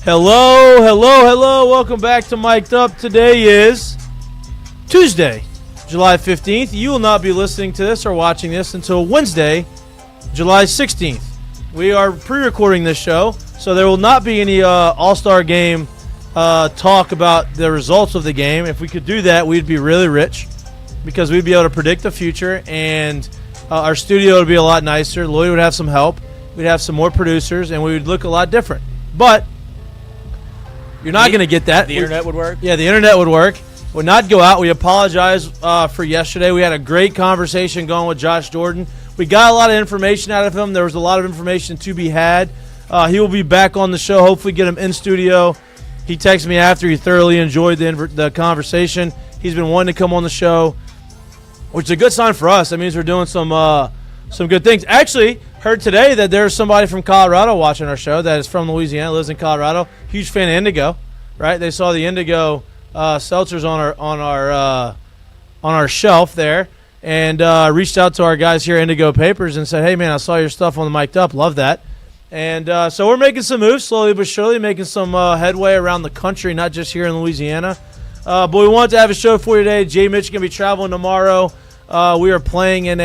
Hello. Welcome back to Mik'd Up. Today is Tuesday, July 15th. You will not be listening to this or watching this until Wednesday, July 16th. We are pre-recording this show, so there will not be any All-Star Game talk about the results of the game. If we could do that, we'd be really rich because we'd be able to predict the future, and our studio would be a lot nicer. Lloyd would have some help. We'd have some more producers, and we would look a lot different. But you're not going to get that. The internet would work? Yeah, the internet would work. Would not go out. We apologize for yesterday. We had a great conversation going with Josh Jordan. We got a lot of information out of him. There was a lot of information to be had. He will be back on the show. Hopefully get him in studio. He texted me after he thoroughly enjoyed the conversation. He's been wanting to come on the show, which is a good sign for us. That means we're doing some good things. Actually, heard today that there's somebody from Colorado watching our show that is from Louisiana, lives in Colorado. Huge fan of Indigo, right? They saw the Indigo seltzers on our shelf there, and reached out to our guys here at Indigo Papers and said, "Hey man, I saw your stuff on the Mik'd Up. Love that." And so we're making some moves, slowly but surely, making some headway around the country, not just here in Louisiana. But we wanted to have a show for you today. Jay Mitch is going to be traveling tomorrow. We are playing in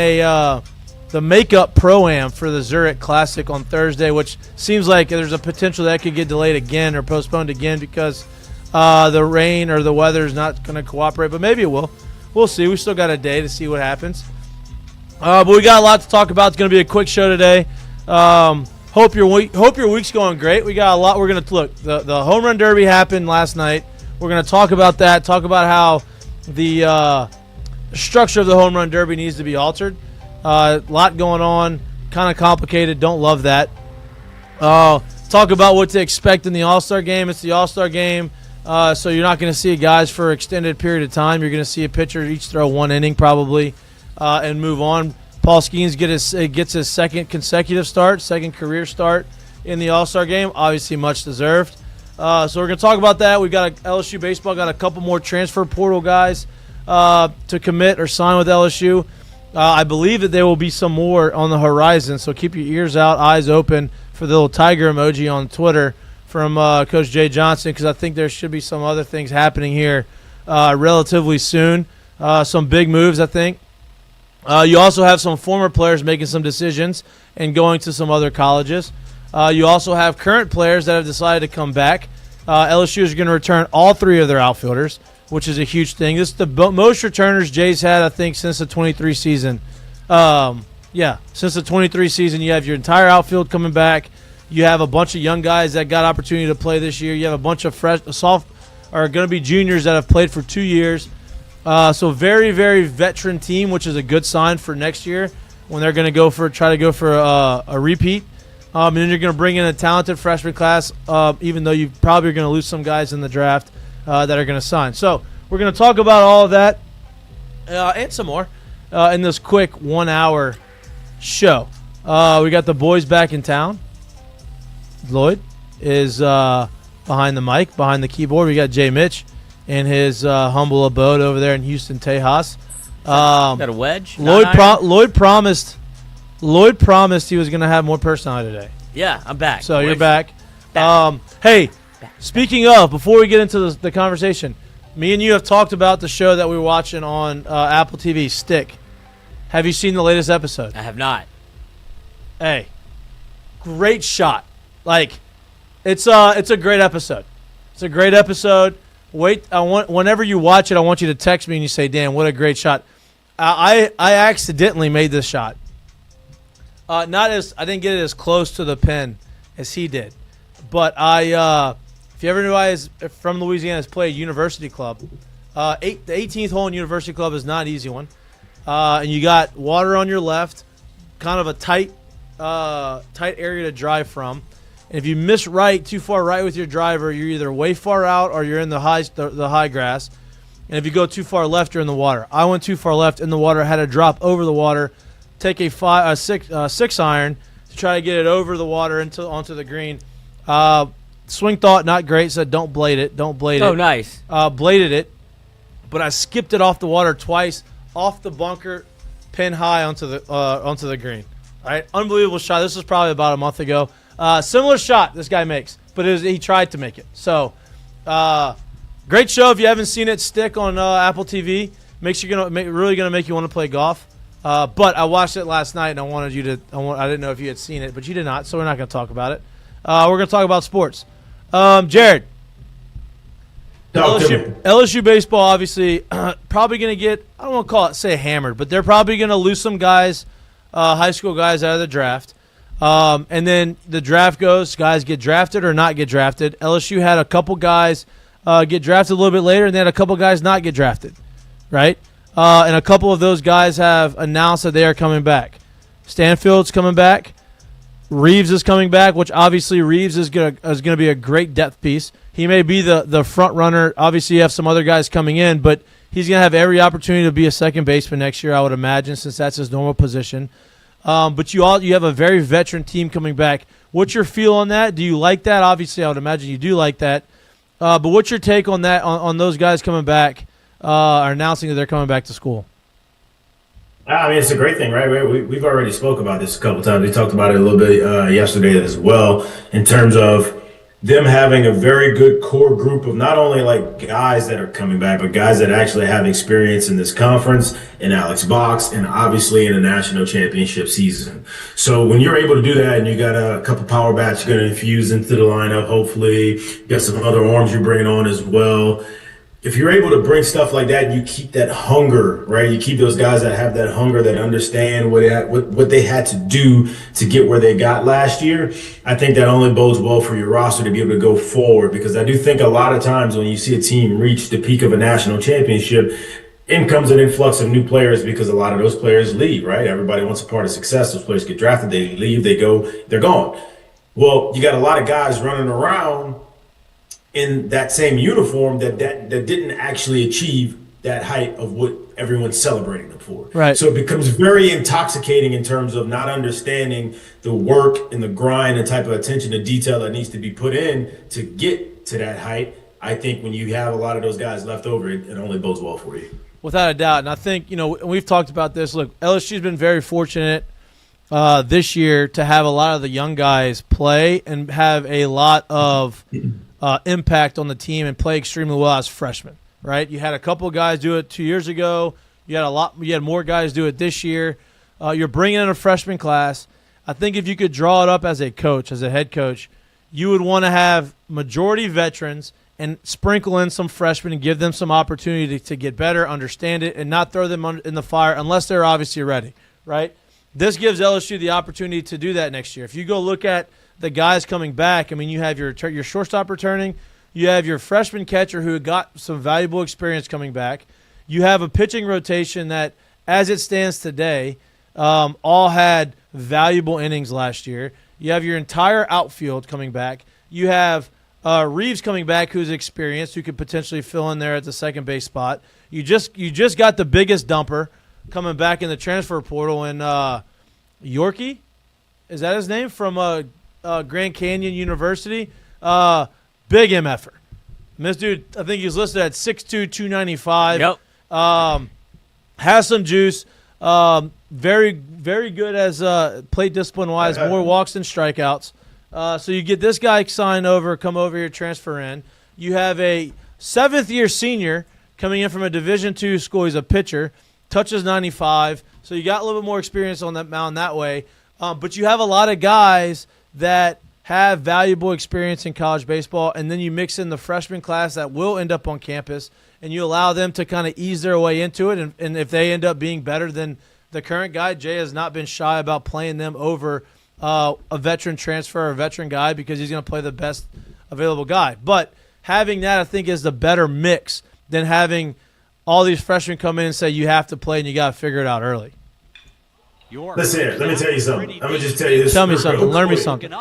the Makeup Pro-Am for the Zurich Classic on Thursday, which seems like there's a potential that could get delayed again or postponed again because the rain or the weather is not going to cooperate. But maybe it will. We'll see. We still got a day to see what happens. But we got a lot to talk about. It's going to be a quick show today. Hope your week's going great. We got a lot. We're going to look. The Home Run Derby happened last night. We're going to talk about that. Talk about how the structure of the Home Run Derby needs to be altered. A lot going on, kind of complicated. Don't love that. Talk about what to expect in the All-Star Game. It's the All-Star Game, so you're not going to see guys for an extended period of time. You're going to see a pitcher each throw one inning probably and move on. Paul Skeens gets his second career start in the All-Star Game. Obviously much deserved. So we're going to talk about that. We've got LSU baseball, got a couple more transfer portal guys to commit or sign with LSU. I believe that there will be some more on the horizon, so keep your ears out, eyes open for the little tiger emoji on Twitter from Coach Jay Johnson, because I think there should be some other things happening here relatively soon. Some big moves, I think. You also have some former players making some decisions and going to some other colleges. You also have current players that have decided to come back. LSU is going to return all three of their outfielders, which is a huge thing. This is the most returners Jay's had, I think, since the 23 season. Since the 23 season, you have your entire outfield coming back. You have a bunch of young guys that got opportunity to play this year. You have a bunch of going to be juniors that have played for 2 years. So very, very veteran team, which is a good sign for next year when they're going to try to go for a repeat. And then you're going to bring in a talented freshman class, even though you probably are going to lose some guys in the draft that are going to sign. So we're going to talk about all of that and some more in this quick 1 hour show. We got the boys back in town. Lloyd is behind the mic, behind the keyboard. We got Jay Mitch in his humble abode over there in Houston, Tejas. Got a wedge? Lloyd promised he was going to have more personality today. Yeah, I'm back. So you're back. Hey, speaking of, before we get into the conversation, me and you have talked about the show that we were watching on Apple TV, Stick. Have you seen the latest episode? I have not. Hey, great shot. Like, it's a great episode. It's a great episode. Whenever you watch it, I want you to text me and you say, "Dan, what a great shot." I accidentally made this shot. I didn't get it as close to the pin as he did, but if you ever knew I was from Louisiana, has played University Club. The 18th hole in University Club is not an easy one, and you got water on your left, kind of a tight area to drive from. And if you miss too far right with your driver, you're either way far out or you're in the high grass. And if you go too far left, you're in the water. I went too far left in the water, had to drop over the water, take a 6 iron to try to get it over the water onto the green. Swing thought, not great, said don't blade it. Oh, nice. Bladed it, but I skipped it off the water twice, off the bunker, pin high onto the green. All right, unbelievable shot. This was probably about a month ago. Similar shot this guy makes. but he tried to make it. So, great show. If you haven't seen it, stick on Apple TV. Really gonna make you want to play golf. But I watched it last night, and I wanted you to. I didn't know if you had seen it, but you did not, so we're not gonna talk about it. We're gonna talk about sports. Jared. LSU baseball, obviously, probably going to get, I don't want to say hammered, but they're probably going to lose some guys, high school guys out of the draft. And then the draft goes, guys get drafted or not get drafted. LSU had a couple guys get drafted a little bit later, and they had a couple guys not get drafted, right? And a couple of those guys have announced that they are coming back. Stanfield's coming back. Reeves is coming back, which obviously Reeves is gonna be a great depth piece. He may be the front runner. Obviously, you have some other guys coming in, but he's going to have every opportunity to be a second baseman next year, I would imagine, since that's his normal position. But you have a very veteran team coming back. What's your feel on that? Do you like that? Obviously, I would imagine you do like that. But what's your take on that, on those guys coming back or announcing that they're coming back to school? I mean, it's a great thing, right? We've already spoke about this a couple times. We talked about it a little bit yesterday as well, in terms of them having a very good core group of not only like guys that are coming back, but guys that actually have experience in this conference, in Alex Box, and obviously in a national championship season. So when you're able to do that, and you got a couple power bats you're going to infuse into the lineup, hopefully you got some other arms you're bringing on as well. If you're able to bring stuff like that, you keep that hunger, right? You keep those guys that have that hunger, that understand what they had to do to get where they got last year. I think that only bodes well for your roster to be able to go forward, because I do think a lot of times when you see a team reach the peak of a national championship, in comes an influx of new players, because a lot of those players leave, right? Everybody wants a part of success. Those players get drafted, they leave, they go, they're gone. Well, you got a lot of guys running around in that same uniform that didn't actually achieve that height of what everyone's celebrating them for. Right. So it becomes very intoxicating in terms of not understanding the work and the grind and type of attention to detail that needs to be put in to get to that height. I think when you have a lot of those guys left over, it only bodes well for you. Without a doubt. And I think, we've talked about this. Look, LSU's been very fortunate this year to have a lot of the young guys play and have a lot of impact on the team and play extremely well as freshmen, right? You had a couple guys do it 2 years ago. You had more guys do it this year. You're bringing in a freshman class. I think if you could draw it up as a coach, as a head coach, you would want to have majority veterans and sprinkle in some freshmen and give them some opportunity to get better, understand it, and not throw them in the fire unless they're obviously ready, right? This gives LSU the opportunity to do that next year. If you go look at the guys coming back, I mean, you have your shortstop returning. You have your freshman catcher who got some valuable experience coming back. You have a pitching rotation that, as it stands today, all had valuable innings last year. You have your entire outfield coming back. You have Reeves coming back, who's experienced, who could potentially fill in there at the second base spot. You just got the biggest dumper coming back in the transfer portal, and Yorkie, is that his name, from Grand Canyon University? Big MFer. And this dude, I think he's listed at 6'2", 295. Yep. Has some juice. Very, very good as plate discipline-wise, more walks than strikeouts. So you get this guy come over here, transfer in. You have a seventh-year senior coming in from a Division II school. He's a pitcher, touches 95. So you got a little bit more experience on that mound that way. But you have a lot of guys that have valuable experience in college baseball, and then you mix in the freshman class that will end up on campus, and you allow them to kind of ease their way into it. And if they end up being better than the current guy, Jay has not been shy about playing them over a veteran transfer or a veteran guy, because he's going to play the best available guy. But having that, I think, is the better mix than having all these freshmen come in and say you have to play and you got to figure it out early. Listen here, let me tell you something. I'm going to just tell you this. Tell me something. Learn me something.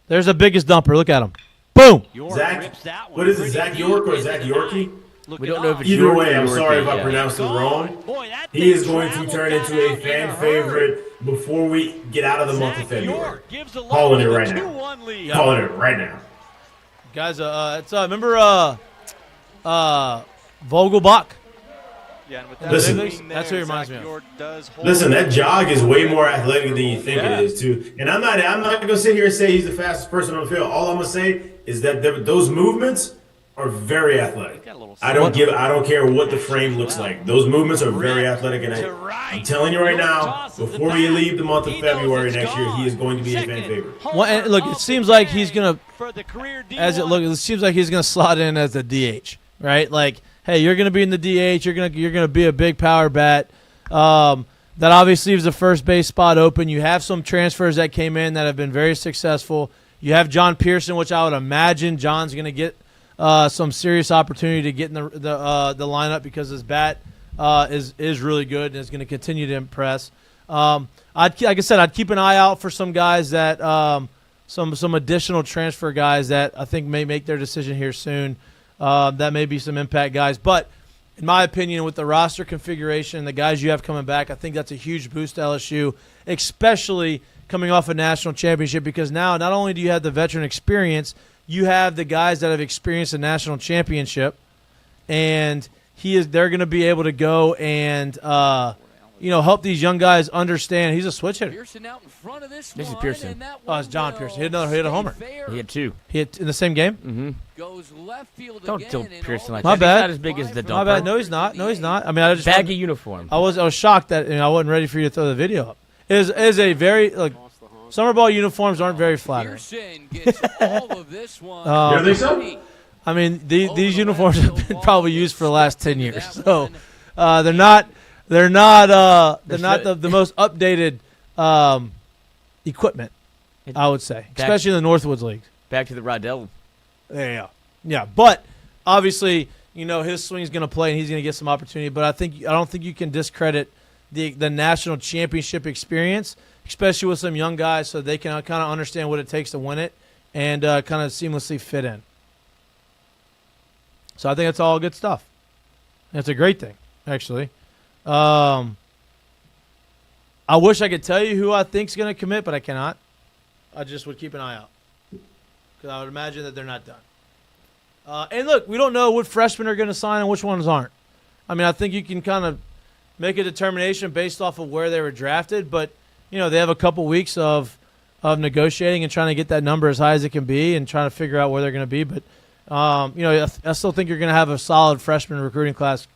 There's the biggest dumper. Look at him. Boom. Zach, what is it, Zach York or Zach Yorkie? We don't know if it's Either way, I'm Yorkie or sorry if Yorkie, I pronounced it wrong. He is going to turn into a fan favorite before we get out of the month of February. Calling it right now. Calling it right now. Guys, remember Vogelbach? Yeah, and with Listen, that's what it reminds me of. Listen, that jog is way more athletic than you think it is, too. And I'm not gonna sit here and say he's the fastest person on the field. All I'm gonna say is that those movements are very athletic. I don't care what the frame looks like. Those movements are very athletic, and I'm telling you right now, before we leave the month of February next year, he is going to be a fan favorite. Well, and look, it seems like he's gonna, it seems like he's gonna slot in as the DH, right? Like, hey, you're gonna be in the DH. You're gonna be a big power bat. That obviously leaves the first base spot open. You have some transfers that came in that have been very successful. You have John Pearson, which I would imagine John's gonna get some serious opportunity to get in the lineup because his bat is really good and is going to continue to impress. Like I said, I'd keep an eye out for some guys that some additional transfer guys that I think may make their decision here soon. That may be some impact guys, but in my opinion, with the roster configuration and the guys you have coming back, I think that's a huge boost to LSU, especially coming off a national championship, because now not only do you have the veteran experience, you have the guys that have experienced a national championship, and they're going to be able to go and help these young guys understand. He's a switch hitter. This is Pearson. Oh, it's John Pearson. He hit a homer. He had two. He hit in the same game? Mm-hmm. Don't tell Pearson like My that. bad. He's not as big as the dumper. My bad. No, he's not. I mean, I just baggy uniform. I was shocked that I wasn't ready for you to throw the video up. It is a very summer ball uniforms aren't very flattering. You think so? I mean, these uniforms have been probably used for the last 10 years, so they're not the most updated equipment, I would say, especially in the Northwoods League. Back to the Rodell. Yeah. But obviously, his swing's going to play and he's going to get some opportunity. But I don't think you can discredit the national championship experience, especially with some young guys, so they can kind of understand what it takes to win it and kind of seamlessly fit in. So I think that's all good stuff. That's a great thing, actually. I wish I could tell you who I think's going to commit, but I cannot. I just would keep an eye out because I would imagine that they're not done. And look, we don't know what freshmen are going to sign and which ones aren't. I mean, I think you can kind of make a determination based off of where they were drafted, but they have a couple weeks of negotiating and trying to get that number as high as it can be and trying to figure out where they're going to be. But I still think you're going to have a solid freshman recruiting class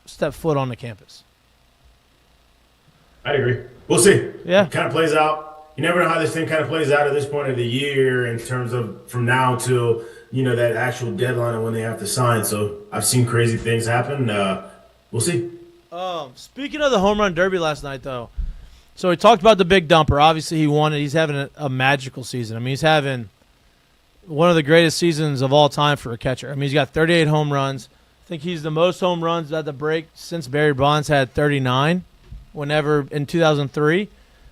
step foot on the campus. I agree. We'll see. Yeah. It kind of plays out. You never know how this thing kind of plays out at this point of the year in terms of from now till, that actual deadline and when they have to sign. So I've seen crazy things happen. We'll see. Speaking of the home run derby last night, though, so we talked about the big dumper. Obviously, he won it. He's having a magical season. I mean, he's having one of the greatest seasons of all time for a catcher. I mean, he's got 38 home runs. I think he's the most home runs at the break since Barry Bonds had 39 whenever in 2003.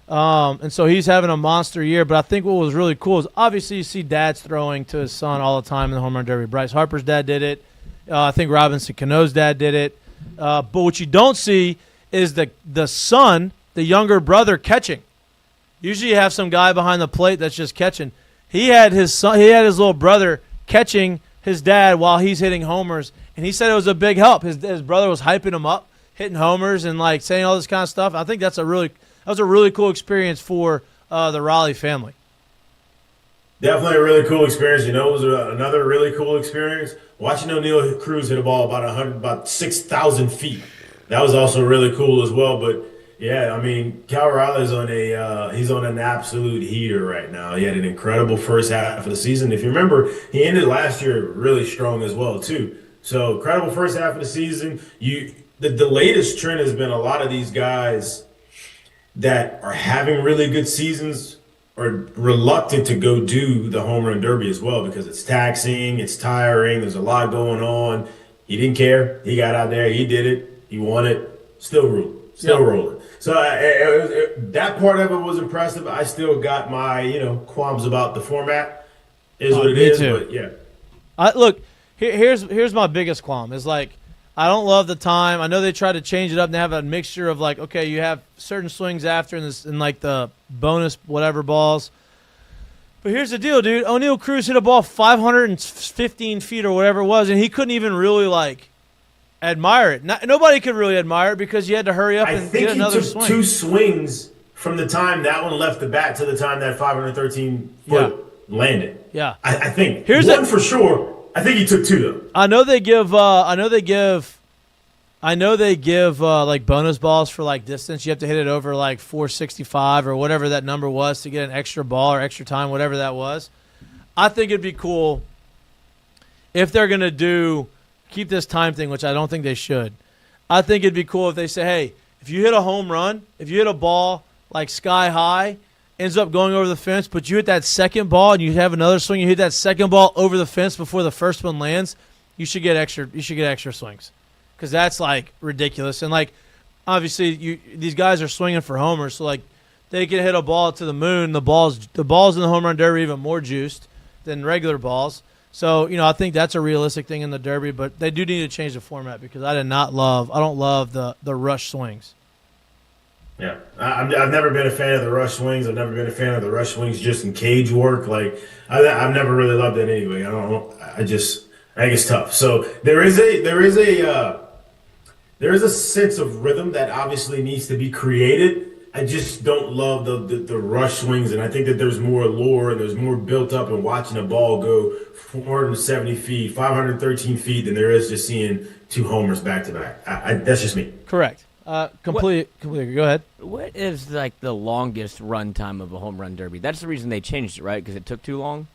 And so he's having a monster year. But I think what was really cool is obviously you see dads throwing to his son all the time in the home run derby. Bryce Harper's dad did it. I think Robinson Cano's dad did it. But what you don't see is the son, the younger brother, catching. Usually you have some guy behind the plate that's just catching. He had his little brother catching his dad while he's hitting homers, and he said it was a big help. His brother was hyping him up, hitting homers and saying all this kind of stuff. I think that was a really cool experience for the Raleigh family. Definitely a really cool experience. It was another really cool experience watching O'Neal Cruz hit a ball about 6,000 feet. That was also really cool as well. But yeah, I mean, Cal Raleigh's he's on an absolute heater right now. He had an incredible first half of the season. If you remember, he ended last year really strong as well too. So incredible first half of the season. The latest trend has been a lot of these guys that are having really good seasons are reluctant to go do the home run derby as well because it's taxing, it's tiring, there's a lot going on. He didn't care. He got out there, he did it, he won it, still rolling. So that part of it was impressive. I still got my qualms about the format. What it is, too. But yeah. Look, here's my biggest qualm is I don't love the time. I know they tried to change it up and have a mixture of okay, you have certain swings after and the bonus whatever balls. But here's the deal, dude. O'Neal Cruz hit a ball 515 feet or whatever it was, and he couldn't even really admire it. Nobody could really admire it because you had to hurry up and get another swing. I think he took 2 swings from the time that one left the bat to the time that 513-foot landed. Yeah. I think. One for sure. I think he took 2, though. I know they give like bonus balls for like distance. You have to hit it over like 465 or whatever that number was to get an extra ball or extra time, whatever that was. I think it'd be cool if they're going to keep this time thing, which I don't think they should. I think it'd be cool if they say, hey, if you hit a home run, if you hit a ball like sky high, ends up going over the fence, but you hit that second ball and you have another swing, you hit that second ball over the fence before the first one lands, you should get extra swings. Because that's, like, ridiculous. And, like, obviously these guys are swinging for homers, so, like, they can hit a ball to the moon. The balls in the home run derby are even more juiced than regular balls. So, I think that's a realistic thing in the derby, but they do need to change the format because I don't love the rush swings. Yeah. I've never been a fan of the rush swings. I've never been a fan of the rush swings just in cage work. Like, I've never really loved it anyway. I think it's tough. So there is a sense of rhythm that obviously needs to be created. I just don't love the rush swings, and I think that there's more allure and there's more built up in watching a ball go 470 feet, 513 feet than there is just seeing 2 homers back to back. That's just me. Correct. Completely. Go ahead. What is like the longest run time of a home run derby? That's the reason they changed it, right? Because it took too long.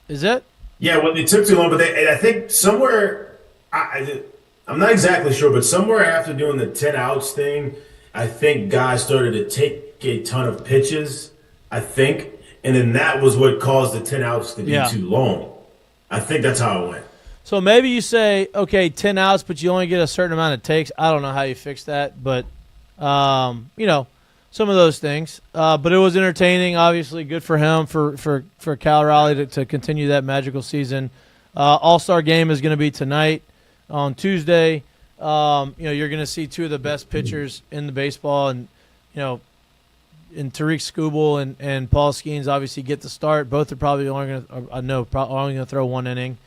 Is it? Yeah, well, it took too long, but I think somewhere I'm not exactly sure, but somewhere after doing the 10 outs thing, I think guys started to take a ton of pitches. I think, and then that was what caused the 10 outs to be too long. I think that's how it went. So maybe you say, okay, 10 outs, but you only get a certain amount of takes. I don't know how you fix that, but, some of those things. But it was entertaining, obviously good for him, for Cal Raleigh to continue that magical season. All-Star game is going to be tonight on Tuesday. You're going to see 2 of the best pitchers in the baseball, and, and Tariq Skubal and Paul Skeens obviously get the start. Both are probably only going to throw 1 inning.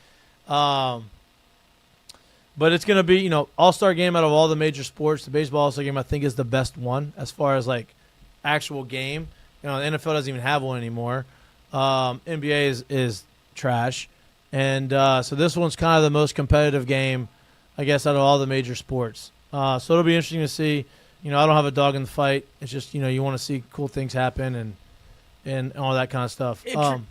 But it's going to be, all-star game out of all the major sports. The baseball all-star game, I think, is the best one as far as, like, actual game. The NFL doesn't even have one anymore. NBA is trash. And so this one's kind of the most competitive game, I guess, out of all the major sports. So it'll be interesting to see. I don't have a dog in the fight. It's just, you want to see cool things happen and all that kind of stuff.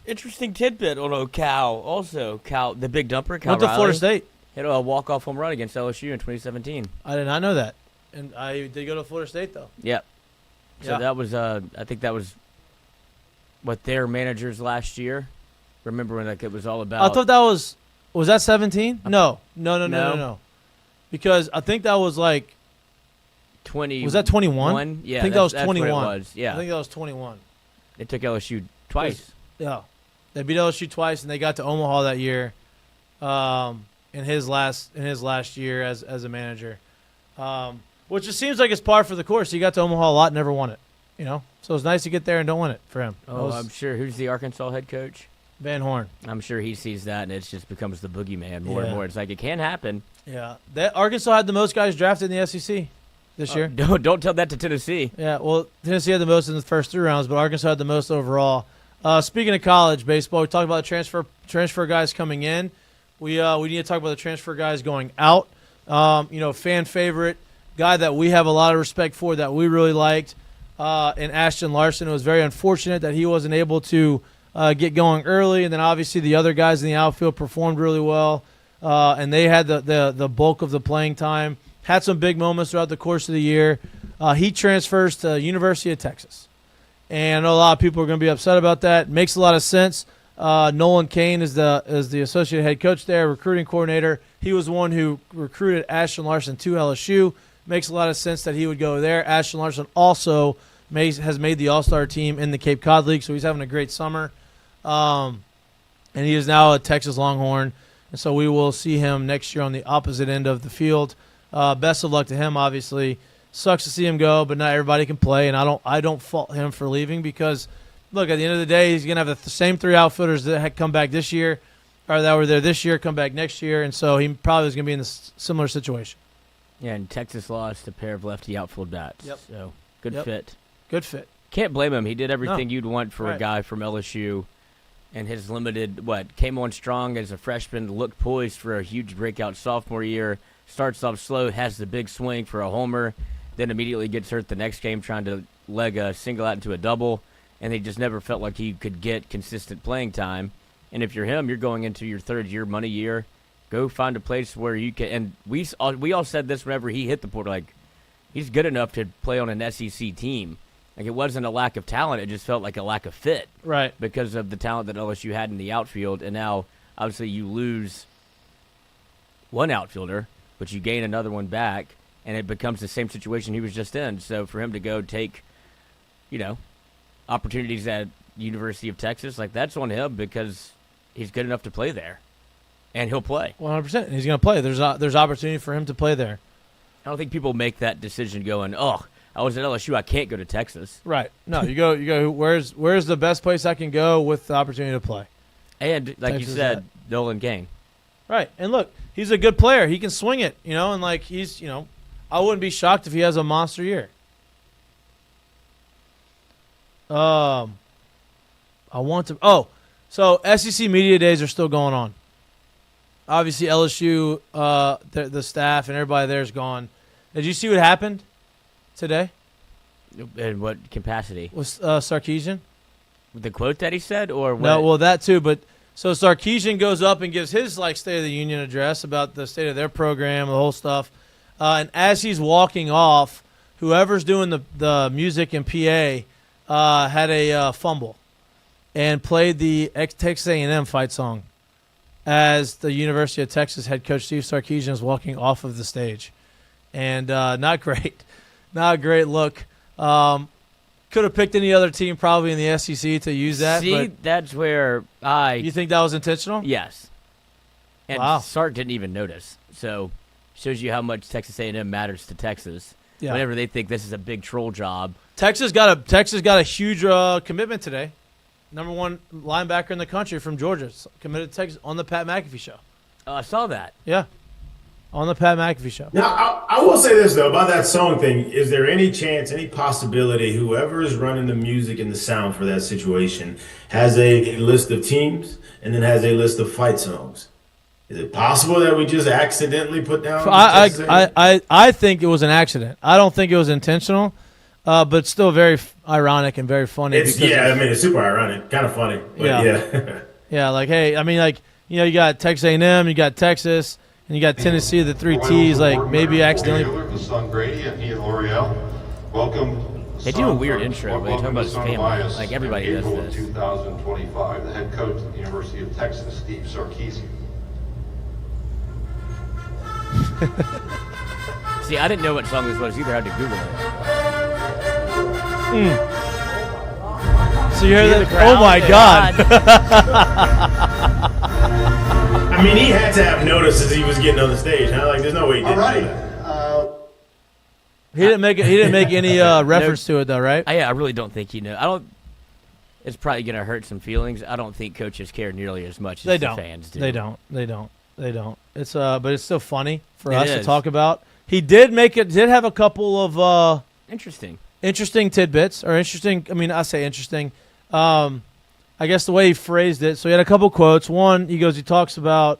Interesting tidbit on Cal. Also, Cal, the big dumper, Cal went to Riley, Florida State. Hit a walk-off home run against LSU in 2017. I did not know that. And I did go to Florida State, though. Yep. So that was, I think that was what their managers last year. Remember when it was all about? I thought that was that 17? No. Because I think that was like 20. Was that 21? Yeah, I think that was 21. That's what it was. Yeah. I think that was 21. They took LSU twice. Yeah. They beat LSU twice, and they got to Omaha that year. In his last year as a manager, which just seems like it's par for the course. He got to Omaha a lot, never won it. So it's nice to get there and don't win it for him. I'm sure. Who's the Arkansas head coach? Van Horn. I'm sure he sees that, and it just becomes the boogeyman more and more. It's like it can happen. Yeah, Arkansas had the most guys drafted in the SEC this year. Don't tell that to Tennessee. Yeah, well, Tennessee had the most in the first 3 rounds, but Arkansas had the most overall. Speaking of college baseball, we talked about transfer guys coming in. We need to talk about the transfer guys going out. Fan favorite guy that we have a lot of respect for, that we really liked, and Ashton Larson. It was very unfortunate that he wasn't able to get going early, and then obviously the other guys in the outfield performed really well, and they had the bulk of the playing time. Had some big moments throughout the course of the year. He transfers to University of Texas, and I know a lot of people are going to be upset about that. Makes a lot of sense. Nolan Kane is the associate head coach there, recruiting coordinator. He was the one who recruited Ashton Larson to LSU. Makes a lot of sense that he would go there. Ashton Larson also has made the All-Star team in the Cape Cod League, so he's having a great summer. And he is now a Texas Longhorn, and so we will see him next year on the opposite end of the field. Best of luck to him, obviously. Sucks to see him go, but not everybody can play, and I don't fault him for leaving because – look, at the end of the day, he's going to have the same 3 outfielders that had come back this year, or that were there this year come back next year, and so he probably is going to be in a similar situation. Yeah, and Texas lost a pair of lefty outfield bats. Yep. So good fit. Good fit. Can't blame him. He did everything you'd want for Right. a guy from LSU, and his limited came on strong as a freshman, looked poised for a huge breakout sophomore year. Starts off slow, has the big swing for a homer, then immediately gets hurt the next game trying to leg a single out into a double, and he just never felt like he could get consistent playing time. And if you're him, you're going into your third year, money year. Go find a place where you can. And we all said this whenever he hit the portal, like he's good enough to play on an SEC team. Like it wasn't a lack of talent; it just felt like a lack of fit, Right. because of the talent that LSU had in the outfield. And now, obviously, you lose one outfielder, but you gain another one back, and it becomes the same situation he was just in. So for him to go take, opportunities at University of Texas, like that's on him because he's good enough to play there, and he'll play. 100%. He's going to play. There's opportunity for him to play there. I don't think people make that decision going, "Oh, I was at LSU, I can't go to Texas." Right. No, you go. Where's the best place I can go with the opportunity to play? And like Texas you said, Nolan Gain. Right. And look, he's a good player. He can swing it, and like he's, I wouldn't be shocked if he has a monster year. I want to. Oh, so SEC media days are still going on. Obviously, LSU, the staff and everybody there is gone. Did you see what happened today In what capacity? with Sarkisian? The quote that he said, or what? No, well, that too. But so Sarkisian goes up and gives his State of the Union address about the state of their program, the whole stuff. And as he's walking off, whoever's doing the music and PA had a fumble and played the Texas A&M fight song as the University of Texas head coach Steve Sarkisian is walking off of the stage. And not great. Not a great look. Could have picked any other team probably in the SEC to use that. See, but that's where you think that was intentional? Yes. And Wow. Sark didn't even notice. So shows you how much Texas A&M matters to Texas. Yeah. Whenever they think this is a big troll job. Texas got a huge commitment today. Number one linebacker in the country from Georgia committed to Texas on the Pat McAfee show. Oh, I saw that. Yeah, on the Pat McAfee show. Now, I will say this, though, about that song thing. Is there any chance, any possibility, whoever is running the music and the sound for that situation has a list of teams and then has a list of fight songs? Is it possible that we just accidentally put down? I think it was an accident. I don't think it was intentional, but still very ironic and very funny. It's super ironic, kind of funny. But yeah. Yeah, like, hey, I mean, like, you got Texas A&M, you got Texas, and you got Tennessee, the three T's. Like, maybe accidentally. The son Grady and he and L'Oreal. Welcome. They do a weird intro when they talk about his family. Like, everybody does this. 2025, the head coach at the University of Texas, Steve Sarkisian. See, I didn't know what song this was either. I had to Google it. So you hear that? crowd? Oh, my God. I mean, he had to have noticed as he was getting on the stage. Huh? Like, there's no way he didn't All right. do that. He didn't make any reference to it, though, right? I really don't think he knew. I don't. It's probably going to hurt some feelings. I don't think coaches care nearly as much as the fans do. They don't. It's but it's still funny for us to is. talk about. He did have a couple of Interesting tidbits or interesting. I mean, I say interesting. I guess the way he phrased it. So he had a couple quotes. One, he talks about.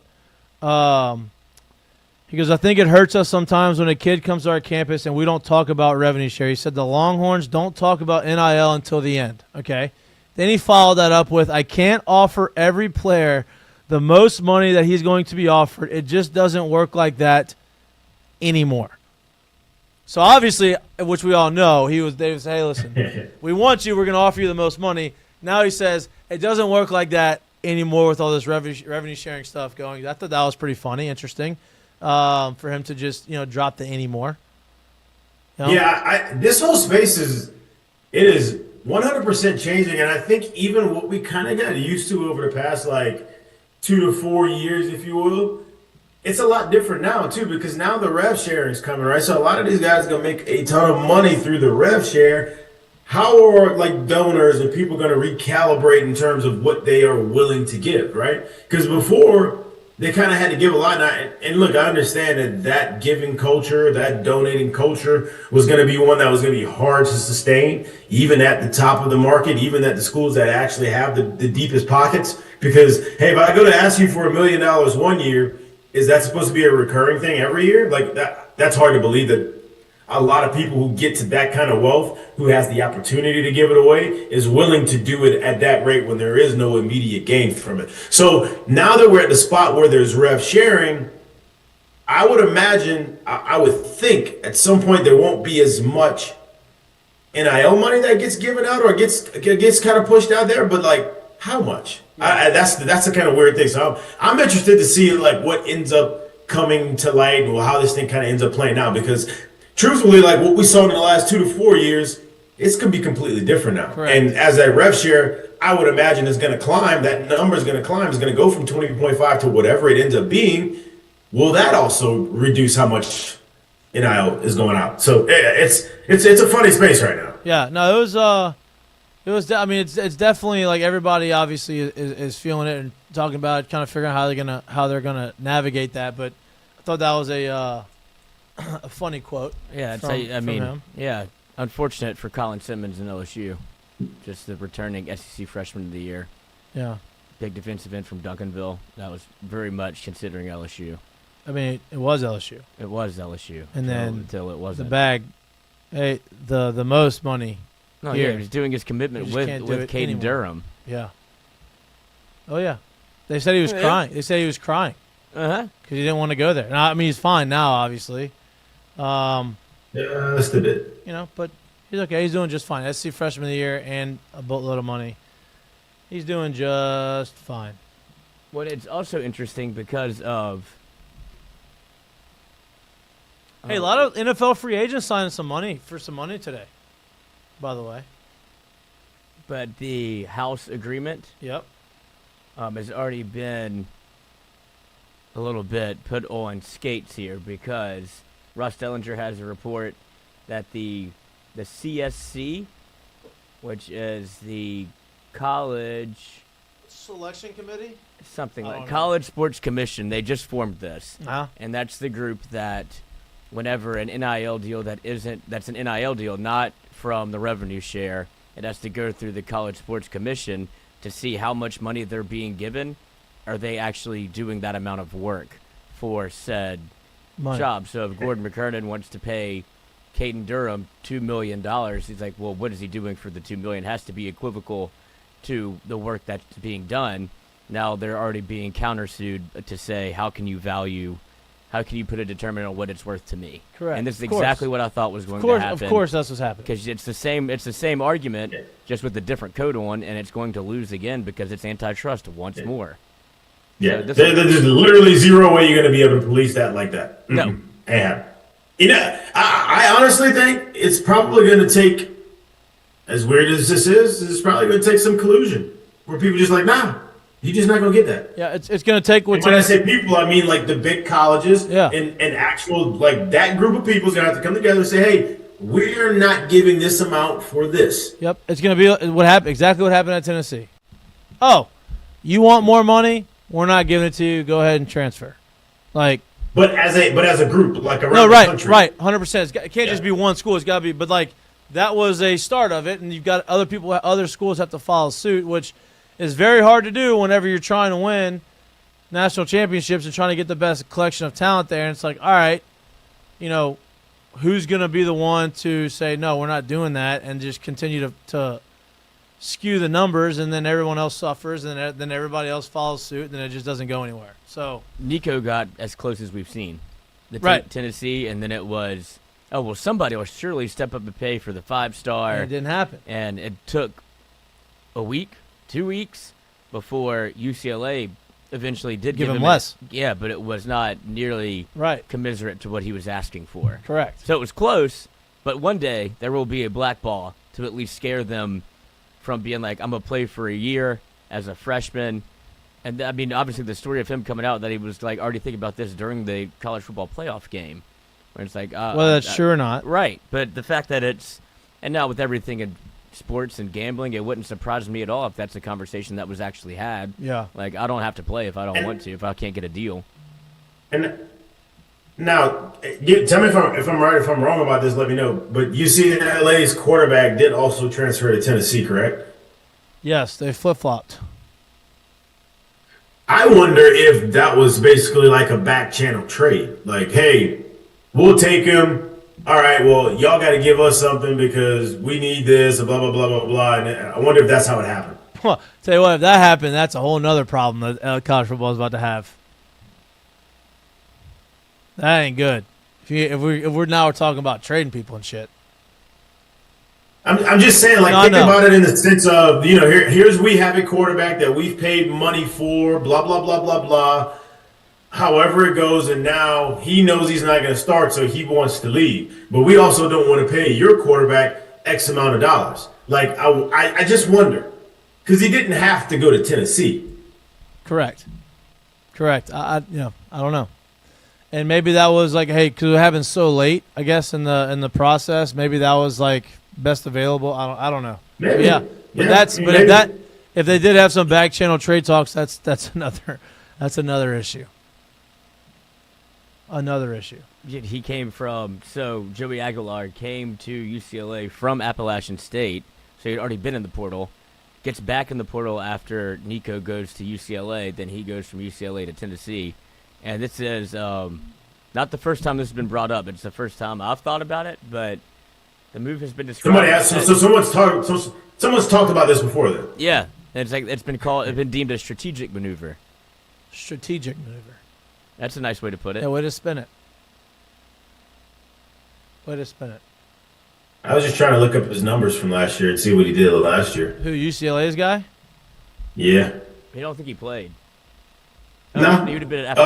He goes, I think it hurts us sometimes when a kid comes to our campus and we don't talk about revenue share. He said the Longhorns don't talk about NIL until the end. Okay. Then he followed that up with, I can't offer every player the most money that he's going to be offered. It just doesn't work like that anymore. So obviously, which we all know, they would say, hey, listen, we want you. We're going to offer you the most money. Now he says it doesn't work like that anymore with all this revenue sharing stuff going. I thought that was pretty funny, interesting, for him to just drop the anymore. Yeah, this whole space is 100% changing, and I think even what we kind of got used to over the past 2 to 4 years, if you will, it's a lot different now too, because now the rev sharing is coming, right? So a lot of these guys are gonna make a ton of money through the rev share. how are like donors and people going to recalibrate in terms of what they are willing to give, right? Because before they kind of had to give a lot. And look, I understand that giving culture, that donating culture was going to be one that was going to be hard to sustain, even at the top of the market, even at the schools that actually have the deepest pockets. Because, hey, if I go to ask you for $1 million one year, is that supposed to be a recurring thing every year? Like that's hard to believe that a lot of people who get to that kind of wealth, who has the opportunity to give it away, is willing to do it at that rate when there is no immediate gain from it. So now that we're at the spot where there's rev sharing, I would imagine, I would think at some point there won't be as much NIL money that gets given out or gets kind of pushed out there, but like how much? That's the kind of weird thing. So I'm interested to see like what ends up coming to light and how this thing kind of ends up playing out, because truthfully, like what we saw in the last 2 to 4 years, it's going to be completely different now. Correct. And as that rev share, I would imagine is going to climb. That number is going to climb. It's going to go from 20.5 to whatever it ends up being. Will that also reduce how much NIL is going out? So it's a funny space right now. Yeah, no, it was. I mean, it's definitely like everybody obviously is feeling it and talking about it, kind of figuring out how they're gonna navigate that. But I thought that was a funny quote. Yeah, from him. Yeah, unfortunate for Colin Simmons and LSU, just the returning SEC Freshman of the Year. Yeah, Big defensive end from Duncanville. That was very much considering LSU. I mean, it was LSU. It was LSU, And then until it wasn't. The bag, hey, the most money. No, here. yeah, he was doing his commitment You just with can't do it Caden anymore. Durham. Yeah. Oh yeah, they said he was Yeah. crying. They said he was crying Uh-huh. because he didn't want to go there. Now, I mean, he's fine now, obviously. Just a bit. You know, but he's okay. He's doing just fine. SC Freshman of the Year and a boatload of money. He's doing just fine. Well, it's also interesting because of. Hey, a lot of NFL free agents signing some money today. By the way. But the House agreement Yep. has already been a little bit put on skates here because Russ Dellinger has a report that the CSC, which is the college Selection committee. something I like don't know. College Sports Commission, they just formed this. Uh-huh. And that's the group that whenever an NIL deal that's an NIL deal, not from the revenue share, it has to go through the College Sports Commission to see how much money they're being given. Are they actually doing that amount of work for said Money. job? So if Gordon McKernan wants to pay Caden Durham $2 million, he's like, well, what is he doing for the $2 million? It has to be equivocal to the work that's being done. Now they're already being countersued to say, how can you put a determinant on what it's worth to me? Correct. And this is Of course. exactly what I thought was going Of course, to happen. of course, that's what's happening. Because it's the same argument, just with a different code on, and it's going to lose again because it's antitrust once more. Yeah, So there's literally zero way you're going to be able to police that like that. No. And I honestly think it's probably going to take, as weird as this is, it's probably going to take some collusion where people just like, nah, you're just not going to get that. Yeah, it's going to take And when I say people, I mean like the big colleges and actual, like that group of people is going to have to come together and say, hey, we're not giving this amount for this. Yep, it's going to be exactly what happened at Tennessee. Oh, you want more money? We're not giving it to you. Go ahead and transfer. Like, But as a group, like around no, the right, country. right, 100%. It can't just be one school. It's got to be, but like that was a start of it, and you've got other schools have to follow suit, which is very hard to do whenever you're trying to win national championships and trying to get the best collection of talent there. And it's like, all right, who's going to be the one to say, no, we're not doing that, and just continue to skew the numbers, and then everyone else suffers, and then everybody else follows suit, and then it just doesn't go anywhere. So Nico got as close as we've seen. Right. Tennessee, and then it was, oh, well, somebody will surely step up and pay for the 5-star. and it didn't happen. And it took a week, 2 weeks before UCLA eventually did Give him him less. Yeah, but it was not nearly Right. commensurate to what he was asking for. Correct. So it was close, but one day there will be a blackball to at least scare them from being like, I'm going to play for a year as a freshman. And I mean, obviously the story of him coming out that he was like already thinking about this during the college football playoff game, where it's like, Whether that's true or not. right? But the fact that and now with everything sports and gambling, it wouldn't surprise me at all if that's a conversation that was actually had. Yeah. Like, I don't have to play if I don't want to, if I can't get a deal. And now, tell me if I'm right, if I'm wrong about this, let me know. But you see that LA's quarterback did also transfer to Tennessee, correct? Yes, they flip-flopped. I wonder if that was basically like a back channel trade. Like, hey, we'll take him. All right, well, y'all got to give us something because we need this, blah, blah, blah, blah, blah. And I wonder if that's how it happened. Well, tell you what, if that happened, that's a whole nother problem that college football is about to have. That ain't good. If we're now talking about trading people and shit. I'm just saying, like, think about it in the sense of, here's we have a quarterback that we've paid money for, blah, blah, blah, blah, blah. However it goes, and now he knows he's not going to start, so he wants to leave. But we also don't want to pay your quarterback X amount of dollars. Like, I just wonder, because he didn't have to go to Tennessee. Correct. I don't know. And maybe that was like, hey, because it happened so late, I guess, in the process. Maybe that was like best available. I don't know. Maybe. Yeah. But if they did have some back channel trade talks, that's another issue. Another issue. He came from, so Joey Aguilar came to UCLA from Appalachian State, so he'd already been in the portal, gets back in the portal after Nico goes to UCLA, then he goes from UCLA to Tennessee. And this is not the first time this has been brought up. It's the first time I've thought about it, but the move has been described. Somebody asked, so someone's talked about this before then. Yeah, it's been deemed a strategic maneuver. Strategic maneuver. That's a nice way to put it. Yeah, way to spin it. I was just trying to look up his numbers from last year and see what he did last year. Who, UCLA's guy? Yeah. I don't think he played. No. He would have been at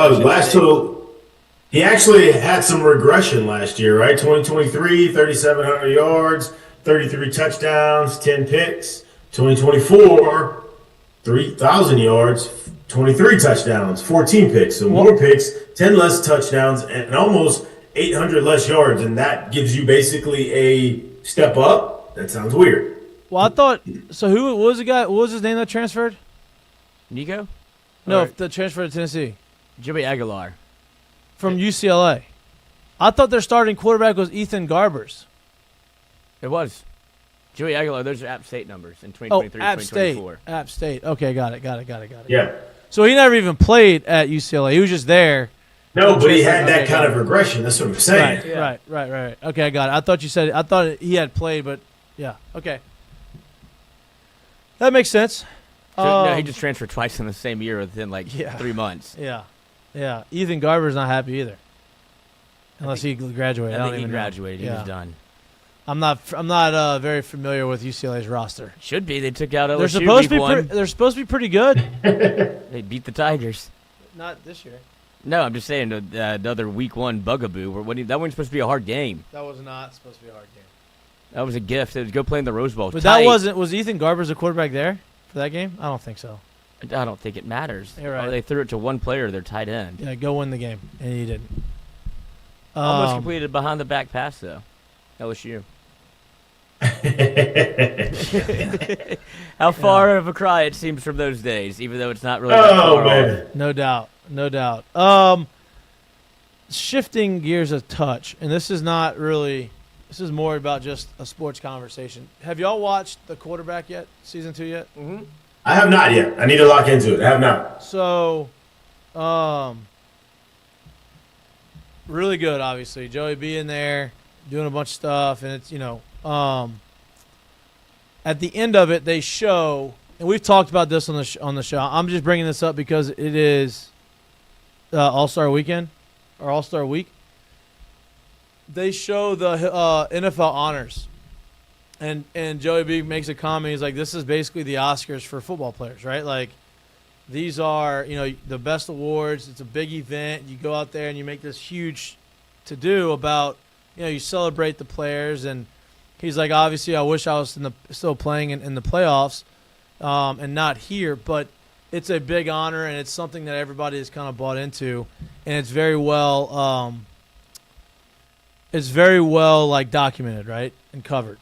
he actually had some regression last year, right? 2023, 3,700 yards, 33 touchdowns, 10 picks. 2024, 3,000 yards, 23 touchdowns, 14 picks. So more picks, 10 less touchdowns, and almost 800 less yards. And that gives you basically a step up. That sounds weird. Well, I thought – so who was the guy – what was his name that transferred? Nico? No, the transfer to Tennessee. Joey Aguilar. From UCLA. I thought their starting quarterback was Ethan Garbers. It was. Joey Aguilar, those are App State numbers in 2023, App 2024. App State. Okay, got it. Yeah. So he never even played at UCLA. He was just there. No, but he had that kind of regression. That's what I'm saying. Right. Okay, I got it. I thought he had played, but yeah. Okay. That makes sense. So, no, he just transferred twice in the same year within 3 months. Yeah. Ethan Garber's not happy either. Unless he graduated. I think he graduated. He was done. I'm not very familiar with UCLA's roster. Should be. They took out LSU. They're supposed to be pretty good. They beat the Tigers. Not this year. No, I'm just saying another week one bugaboo. That wasn't supposed to be a hard game. That was not supposed to be a hard game. That was a gift. It was go play in the Rose Bowl. But that wasn't. Was Ethan Garbers a quarterback there for that game? I don't think so. I don't think it matters. You're right. They threw it to one player, their tight end. Yeah, go win the game, and he didn't. Almost completed behind the back pass though. LSU. How far of a cry it seems from those days, even though it's not really that far off. No doubt. Shifting gears a touch, and this is more about just a sports conversation. Have y'all watched The Quarterback yet? Season 2 yet? Mm-hmm. I have not yet. I need to lock into it. I have not. So, really good, obviously. Joey B in there, doing a bunch of stuff, and it's, at the end of it, they show, and we've talked about this on the show. I'm just bringing this up because it is All-Star Weekend, or All-Star Week. They show the NFL honors, and Joey B makes a comment. He's like, "This is basically the Oscars for football players, right? Like, these are the best awards. It's a big event. You go out there and you make this huge to-do about you celebrate the players." And he's like, "Obviously, I wish I was still playing in the playoffs, and not here, but." It's a big honor, and it's something that everybody has kind of bought into, and it's very well, documented, right, and covered.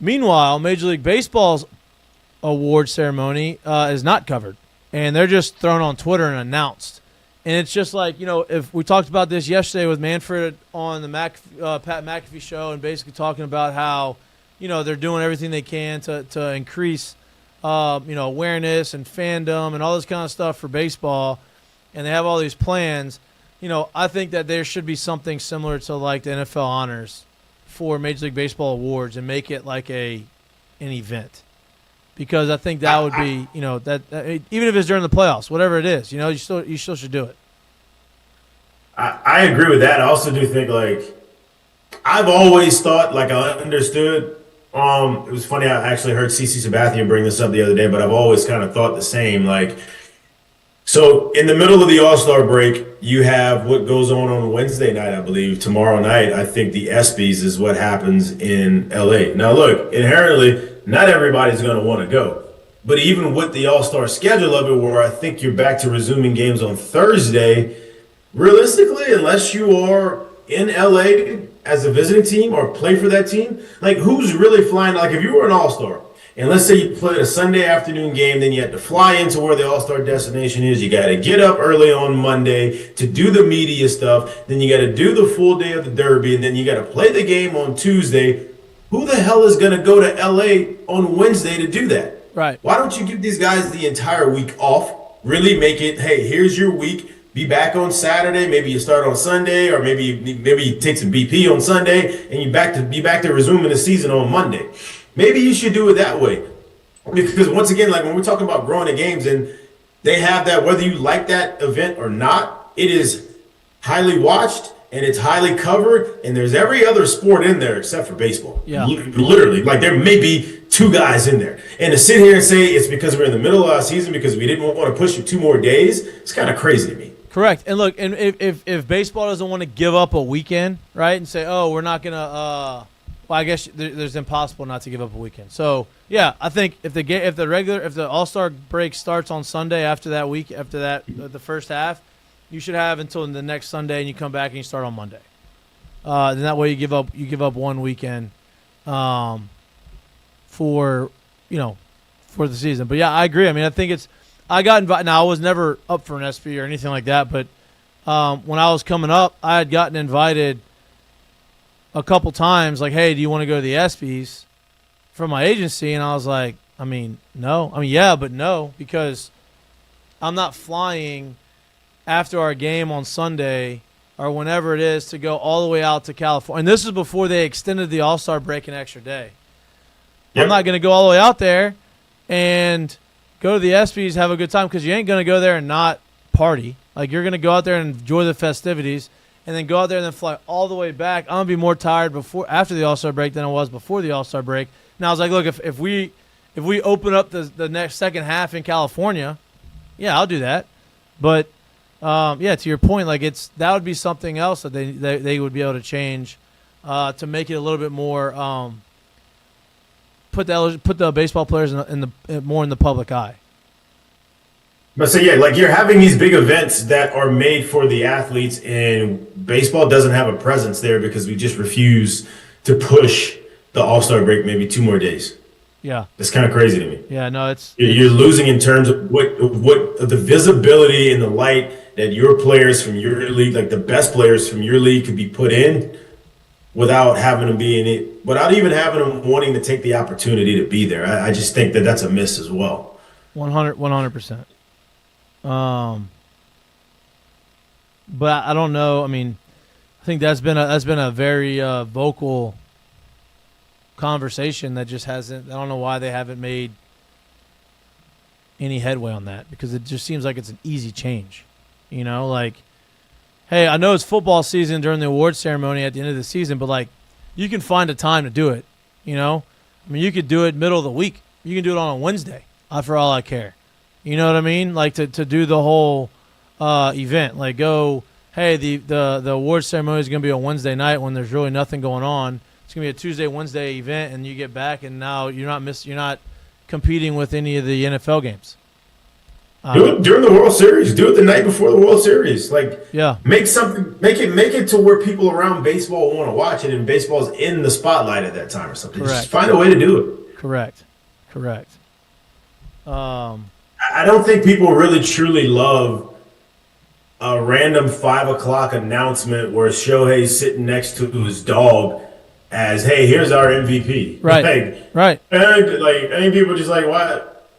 Meanwhile, Major League Baseball's award ceremony is not covered, and they're just thrown on Twitter and announced. And it's just like, if we talked about this yesterday with Manfred on the Pat McAfee show, and basically talking about how, they're doing everything they can to increase, awareness and fandom and all this kind of stuff for baseball, and they have all these plans. I think that there should be something similar to like the NFL honors for Major League Baseball awards and make it like an event. Because I think that would be, even if it's during the playoffs, whatever it is, you still should do it. I agree with that. I also do think, I've always thought, I understood. It was funny, I actually heard CC Sabathia bring this up the other day, but I've always kind of thought the same. So in the middle of the All-Star break, you have what goes on Wednesday night, I believe. Tomorrow night, I think the ESPYs is what happens in LA. Now, look, inherently, not everybody's going to want to go. But even with the All-Star schedule of it, where I think you're back to resuming games on Thursday, realistically, unless you are in LA as a visiting team or play for that team, who's really flying? If you were an All-Star, and let's say you played a Sunday afternoon game, then you had to fly into where the All-Star destination is. You got to get up early on Monday to do the media stuff. Then you got to do the full day of the Derby, and then you got to play the game on Tuesday. Who the hell is going to go to LA on Wednesday to do that? Right. Why don't you give these guys the entire week off? Really make it, hey, here's your week. Be back on Saturday. Maybe you start on Sunday, or maybe you take some BP on Sunday, and be back to resuming the season on Monday. Maybe you should do it that way. Because once again, when we're talking about growing the games, and they have that, whether you like that event or not, it is highly watched and it's highly covered, and there's every other sport in there except for baseball. Yeah. Literally, there may be 2 guys in there. And to sit here and say it's because we're in the middle of our season because we didn't want to push it 2 more days, it's kind of crazy to me. Correct. And look, and if baseball doesn't want to give up a weekend, right, and say, oh, we're not going to well, I guess there's impossible not to give up a weekend. So, yeah, I think if the All-Star break starts on Sunday after the first half, you should have until the next Sunday, and you come back and you start on Monday. Then that way you give up 1 weekend for the season. But yeah, I agree. I mean, I think I got invited. Now, I was never up for an ESPY or anything like that, but when I was coming up, I had gotten invited a couple times, hey, do you want to go to the ESPYs from my agency? And I was like, no. Yeah, but no, because I'm not flying after our game on Sunday or whenever it is to go all the way out to California. And this is before they extended the All-Star break an extra day. Yep. I'm not going to go all the way out there and go to the ESPYs, have a good time, because you ain't going to go there and not party. You're going to go out there and enjoy the festivities, and then go out there and then fly all the way back. I'm going to be more tired after the All-Star break than I was before the All-Star break. Now, I was like, look, if we open up the next second half in California, yeah, I'll do that. But, to your point, that would be something else that they would be able to change to make it a little bit more put the baseball players more in the public eye. But so, yeah, you're having these big events that are made for the athletes, and baseball doesn't have a presence there because we just refuse to push the All-Star break maybe 2 more days. Yeah. It's kind of crazy to me. Yeah, no, you're losing in terms of what the visibility and the light that your players from your league, the best players from your league, could be put in without having them be in it, without even having them wanting to take the opportunity to be there. I just think that that's a miss as well. 100%. But I don't know. I think that's been a very vocal conversation that just hasn't. I don't know why they haven't made any headway on that, because it just seems like it's an easy change. Hey, I know it's football season during the award ceremony at the end of the season, but you can find a time to do it. You could do it middle of the week. You can do it on a Wednesday. For all I care. You know what I mean? To do the whole event. Hey, the award ceremony is going to be on Wednesday night when there's really nothing going on. It's going to be a Tuesday, Wednesday event, and you get back, and now you're not competing with any of the NFL games. Do it during the World Series. Do it the night before the World Series. Like, Yeah. make it to where people around baseball want to watch it, and baseball's in the spotlight at that time or something. Correct. Just find a way to do it. Correct. I don't think people really truly love a random 5 o'clock announcement where Shohei's sitting next to his dog as, "Hey, here's our MVP." Right. Right. And I think people just like,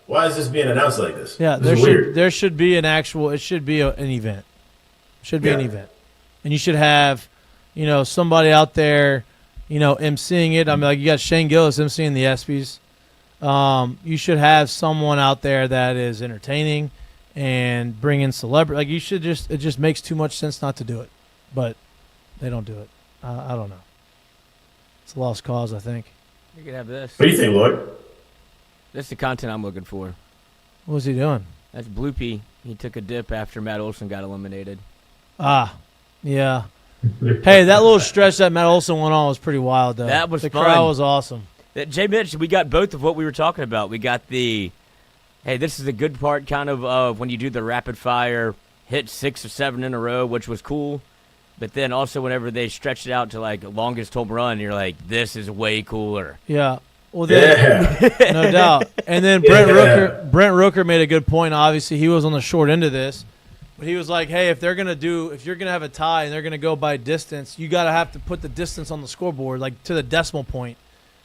why is this being announced like this? Yeah, This is weird. there should be an actual. It should be an event. Should be an event, and you should have, somebody out there, emceeing it. I mean, like you got Shane Gillis emceeing the ESPYs. You should have someone out there that is entertaining and bring in celebrity. Like you should just. It just makes too much sense not to do it, but they don't do it. I don't know. It's a lost cause, I think. You could have this. What do you think, Lloyd? That's the content I'm looking for. What was he doing? That's Bloopy. He took a dip after Matt Olson got eliminated. Yeah. Hey, that little stretch that Matt Olson went on was pretty wild, though. That was the fun. crowd was awesome. Jay Mitch, we got both of what we were talking about. We got hey, this is the good part kind of when you do the rapid fire, hit 6 or 7 in a row, which was cool. But then also whenever they stretched it out to like longest home run, you're like, this is way cooler. Yeah. Well, then, no doubt. And then Brent Rooker made a good point. Obviously, he was on the short end of this, but he was like, "Hey, if you're gonna have a tie and they're gonna go by distance, you gotta have to put the distance on the scoreboard, like to the decimal point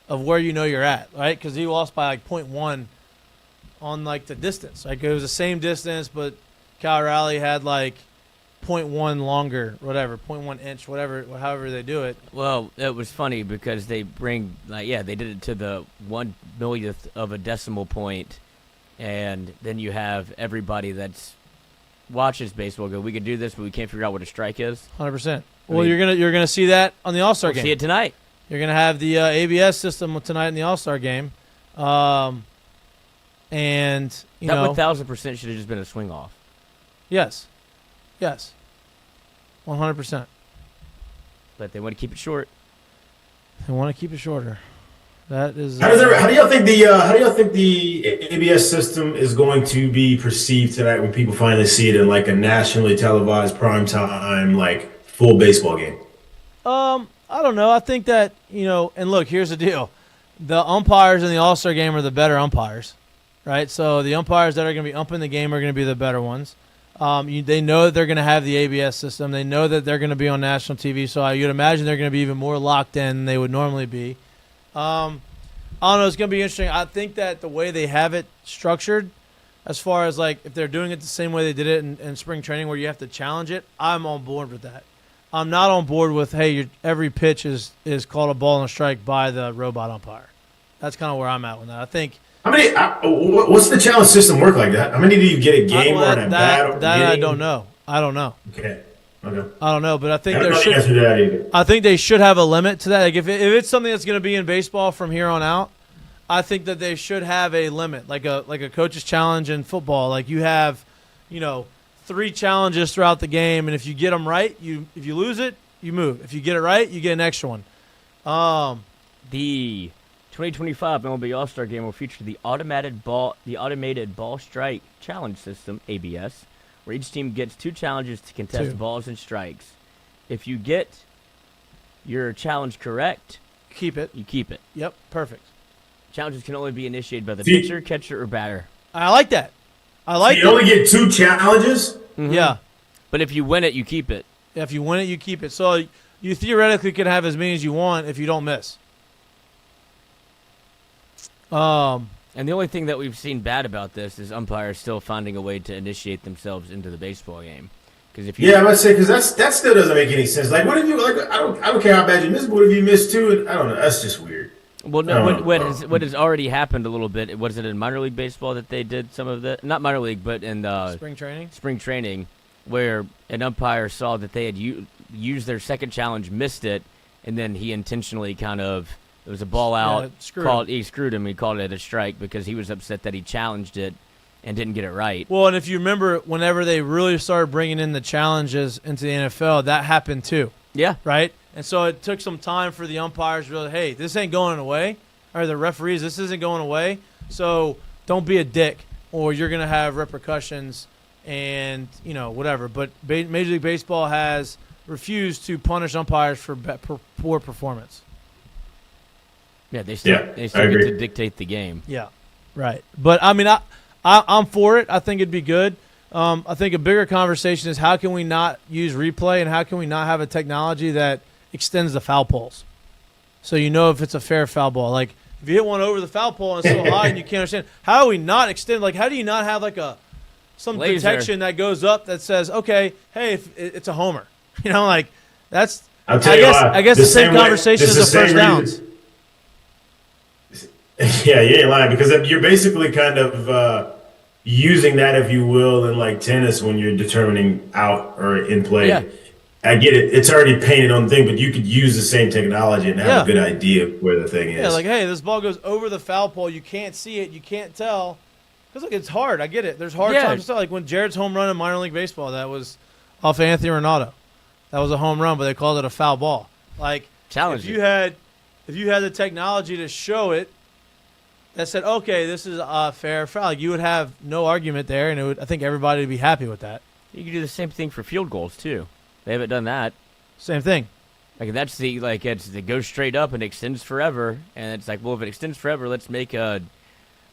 of where you're at, right? Because he lost by like 0.1 on like the distance. Like it was the same distance, but Cal Raleigh had like 0.1 longer, whatever, 0.1 inch, whatever, however they do it. Well, it was funny because they bring, they did it to the 1/1,000,000th of a decimal point, and then you have everybody that's watches baseball go, we could do this, but we can't figure out what a strike is. 100%. Well, you're gonna see that on the All-Star game. See it tonight. You're gonna have the ABS system tonight in the All-Star game, and that 1,000% should have just been a swing off. Yes. 100%. But they want to keep it short. They want to keep it shorter. That is. How do y'all think the ABS system is going to be perceived tonight when people finally see it in like a nationally televised primetime like full baseball game? I don't know. I think that and look, here's the deal: the umpires in the All-Star game are the better umpires, right? So the umpires that are going to be umping the game are going to be the better ones. They know that they're going to have the ABS system. They know that they're going to be on national TV, so you'd imagine they're going to be even more locked in than they would normally be. I don't know. It's going to be interesting. I think that the way they have it structured, as far as like if they're doing it the same way they did it in spring training where you have to challenge it, I'm on board with that. I'm not on board with, hey, every pitch is called a ball and a strike by the robot umpire. That's kind of where I'm at with that. I think – how many? What's the challenge system work like? That? How many do you get a game or a bat? That I don't know. Okay. I don't know, but I think there should. Answer to that either. I think they should have a limit to that. Like if it's something that's going to be in baseball from here on out, I think that they should have a limit, like a coach's challenge in football. Like you have, 3 challenges throughout the game, and if you get them right, if you lose it, you move. If you get it right, you get an extra one. The 2025 MLB All-Star Game will feature the automated ball strike challenge system (ABS), where each team gets 2 challenges to contest balls and strikes. If you get your challenge correct, keep it. You keep it. Yep, perfect. Challenges can only be initiated by the pitcher, catcher, or batter. I like that. You only get 2 challenges? Mm-hmm. Yeah. But if you win it, you keep it. Yeah, if you win it, you keep it. So you theoretically can have as many as you want if you don't miss. And the only thing that we've seen bad about this is umpires still finding a way to initiate themselves into the baseball game. Because if you I would say because that still doesn't make any sense. Like, what if you like? I don't care how bad you miss, but what if you miss 2? And I don't know. That's just weird. Well, no. What has already happened a little bit? Was it in minor league baseball that they did some of that? Not minor league, but in spring training. Spring training, where an umpire saw that they had used their second challenge, missed it, and then he intentionally it was a ball out. He screwed him. He called it a strike because he was upset that he challenged it and didn't get it right. Well, and if you remember, whenever they really started bringing in the challenges into the NFL, that happened too. Yeah. Right? And so it took some time for the umpires to realize, hey, this ain't going away. Or the referees, this isn't going away. So don't be a dick. or you're going to have repercussions and, whatever. But Major League Baseball has refused to punish umpires for poor performance. Yeah, they still get to dictate the game. Yeah, right. But, I mean, I'm for it. I think it'd be good. I think a bigger conversation is how can we not use replay and how can we not have a technology that extends the foul poles? So if it's a fair foul ball. Like, if you hit one over the foul pole and it's so high and you can't understand, how do we not extend? Like, how do you not have, like, some laser protection that goes up that says, okay, hey, if it's a homer. That's – I'll tell you what, I guess the same conversation as the first downs. Yeah, you ain't lying because you're basically kind of using that, if you will, in like tennis when you're determining out or in play. Yeah. I get it. It's already painted on the thing, but you could use the same technology and have a good idea of where the thing is. Yeah, like, hey, this ball goes over the foul pole. You can't see it. You can't tell. Because, it's hard. I get it. There's hard times to tell. Like when Jared's home run in minor league baseball, that was off of Anthony Ronaldo. That was a home run, but they called it a foul ball. Like, if you had the technology to show it, that said, okay, this is a fair foul. Like, you would have no argument there, and I think everybody would be happy with that. You can do the same thing for field goals too. They haven't done that. Same thing. Like it goes straight up and extends forever, and it's like, well, if it extends forever, let's make a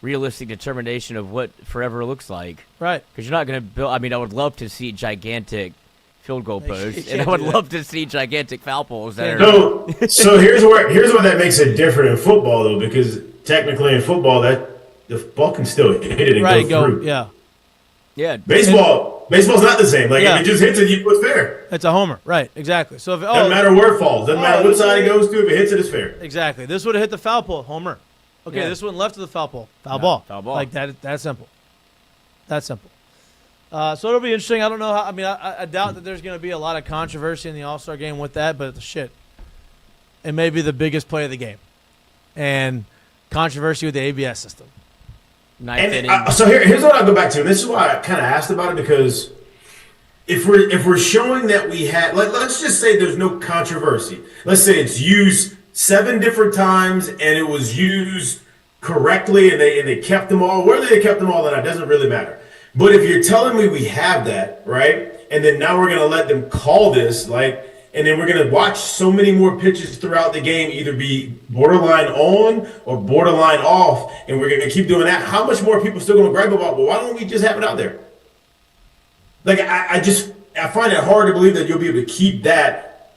realistic determination of what forever looks like. Right. Because you're not going to build. I mean, I would love to see gigantic field goal posts, and I would love to see gigantic foul poles. So here's where that makes it different in football, though, because technically in football, that the ball can still hit it and go through. Yeah. Baseball's not the same. Like if it just hits it, it's fair. It's a homer, right? Exactly. So if doesn't matter where it falls, doesn't matter what side it goes to. If it hits it, it's fair. Exactly. This would have hit the foul pole, homer. Okay, this one left of the foul pole, foul ball. Like that. That's simple. That's simple. So it'll be interesting. I don't know how. I mean, I doubt that there's going to be a lot of controversy in the All-Star game with that, but it may be the biggest play of the game, and controversy with the ABS system. So here's what I'll go back to, and this is why I kind of asked about it, because if we're showing that we had, let's just say there's no controversy. Let's say it's used 7 different times and it was used correctly, and they kept them all. Whether they kept them all or not doesn't really matter. But if you're telling me we have that, right, and then now we're gonna let them call this, and then we're going to watch so many more pitches throughout the game either be borderline on or borderline off, and we're going to keep doing that. How much more are people still going to gripe about, well, why don't we just have it out there? Like, I find it hard to believe that you'll be able to keep that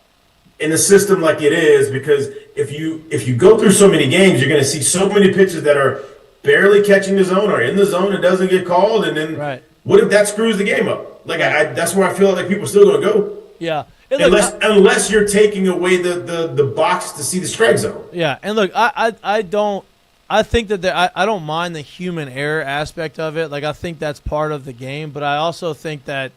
in the system like it is, because if you go through so many games, you're going to see so many pitches that are barely catching the zone or in the zone and doesn't get called, and then what if that screws the game up? Like, that's where I feel like people are still going to go. Yeah. Unless you're taking away the box to see the strike zone. Yeah, and look, I think that I don't mind the human error aspect of it. Like, I think that's part of the game, but I also think that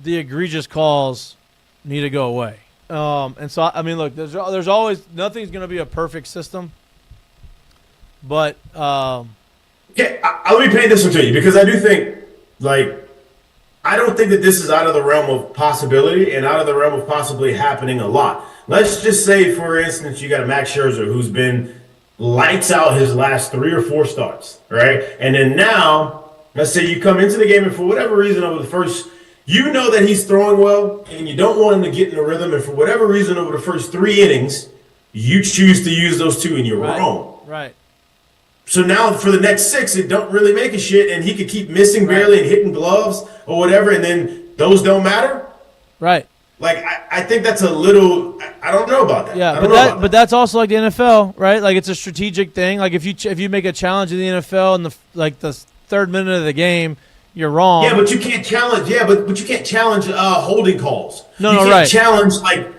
the egregious calls need to go away. And so, I mean, look, there's always – nothing's going to be a perfect system, but let me paint this one to you, because I do think, I don't think that this is out of the realm of possibility and out of the realm of possibly happening a lot. Let's just say, for instance, you got a Max Scherzer who's been lights out his last 3 or 4 starts, right? And then now, let's say you come into the game and for whatever reason over the first, you know that he's throwing well and you don't want him to get in the rhythm, and for whatever reason over the first 3 innings, you choose to use those 2 and you're wrong. Right. So now for the next 6, it don't really make a shit, and he could keep missing barely and hitting gloves or whatever, and then those don't matter. Right. Like, I think that's a little. I don't know about that. Yeah, but that's also like the NFL, right? Like, it's a strategic thing. Like, if you make a challenge in the NFL in the 3rd minute of the game, you're wrong. Yeah, but you can't challenge. Yeah, but you can't challenge holding calls. No, you can't right. challenge like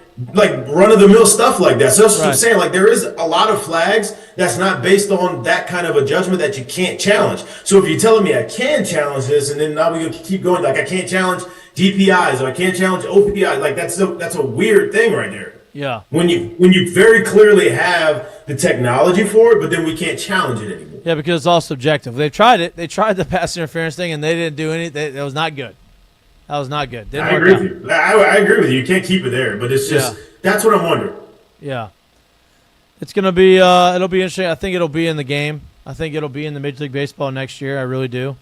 run-of-the-mill stuff like that. So that's what I'm saying. Like, there is a lot of flags that's not based on that kind of a judgment that you can't challenge. So if you're telling me I can challenge this, and then now we keep going, like I can't challenge DPIs or I can't challenge OPIs, like that's a weird thing right there. Yeah. When you very clearly have the technology for it, but then we can't challenge it anymore. Yeah, because it's all subjective. They tried it. They tried the pass interference thing, and they didn't do anything. That was not good. That was not good. I agree with you. I agree with you. You can't keep it there, but it's just that's what I'm wondering. Yeah, it's gonna be. It'll be interesting. I think it'll be in the game. I think it'll be in the Major League Baseball next year. I really do.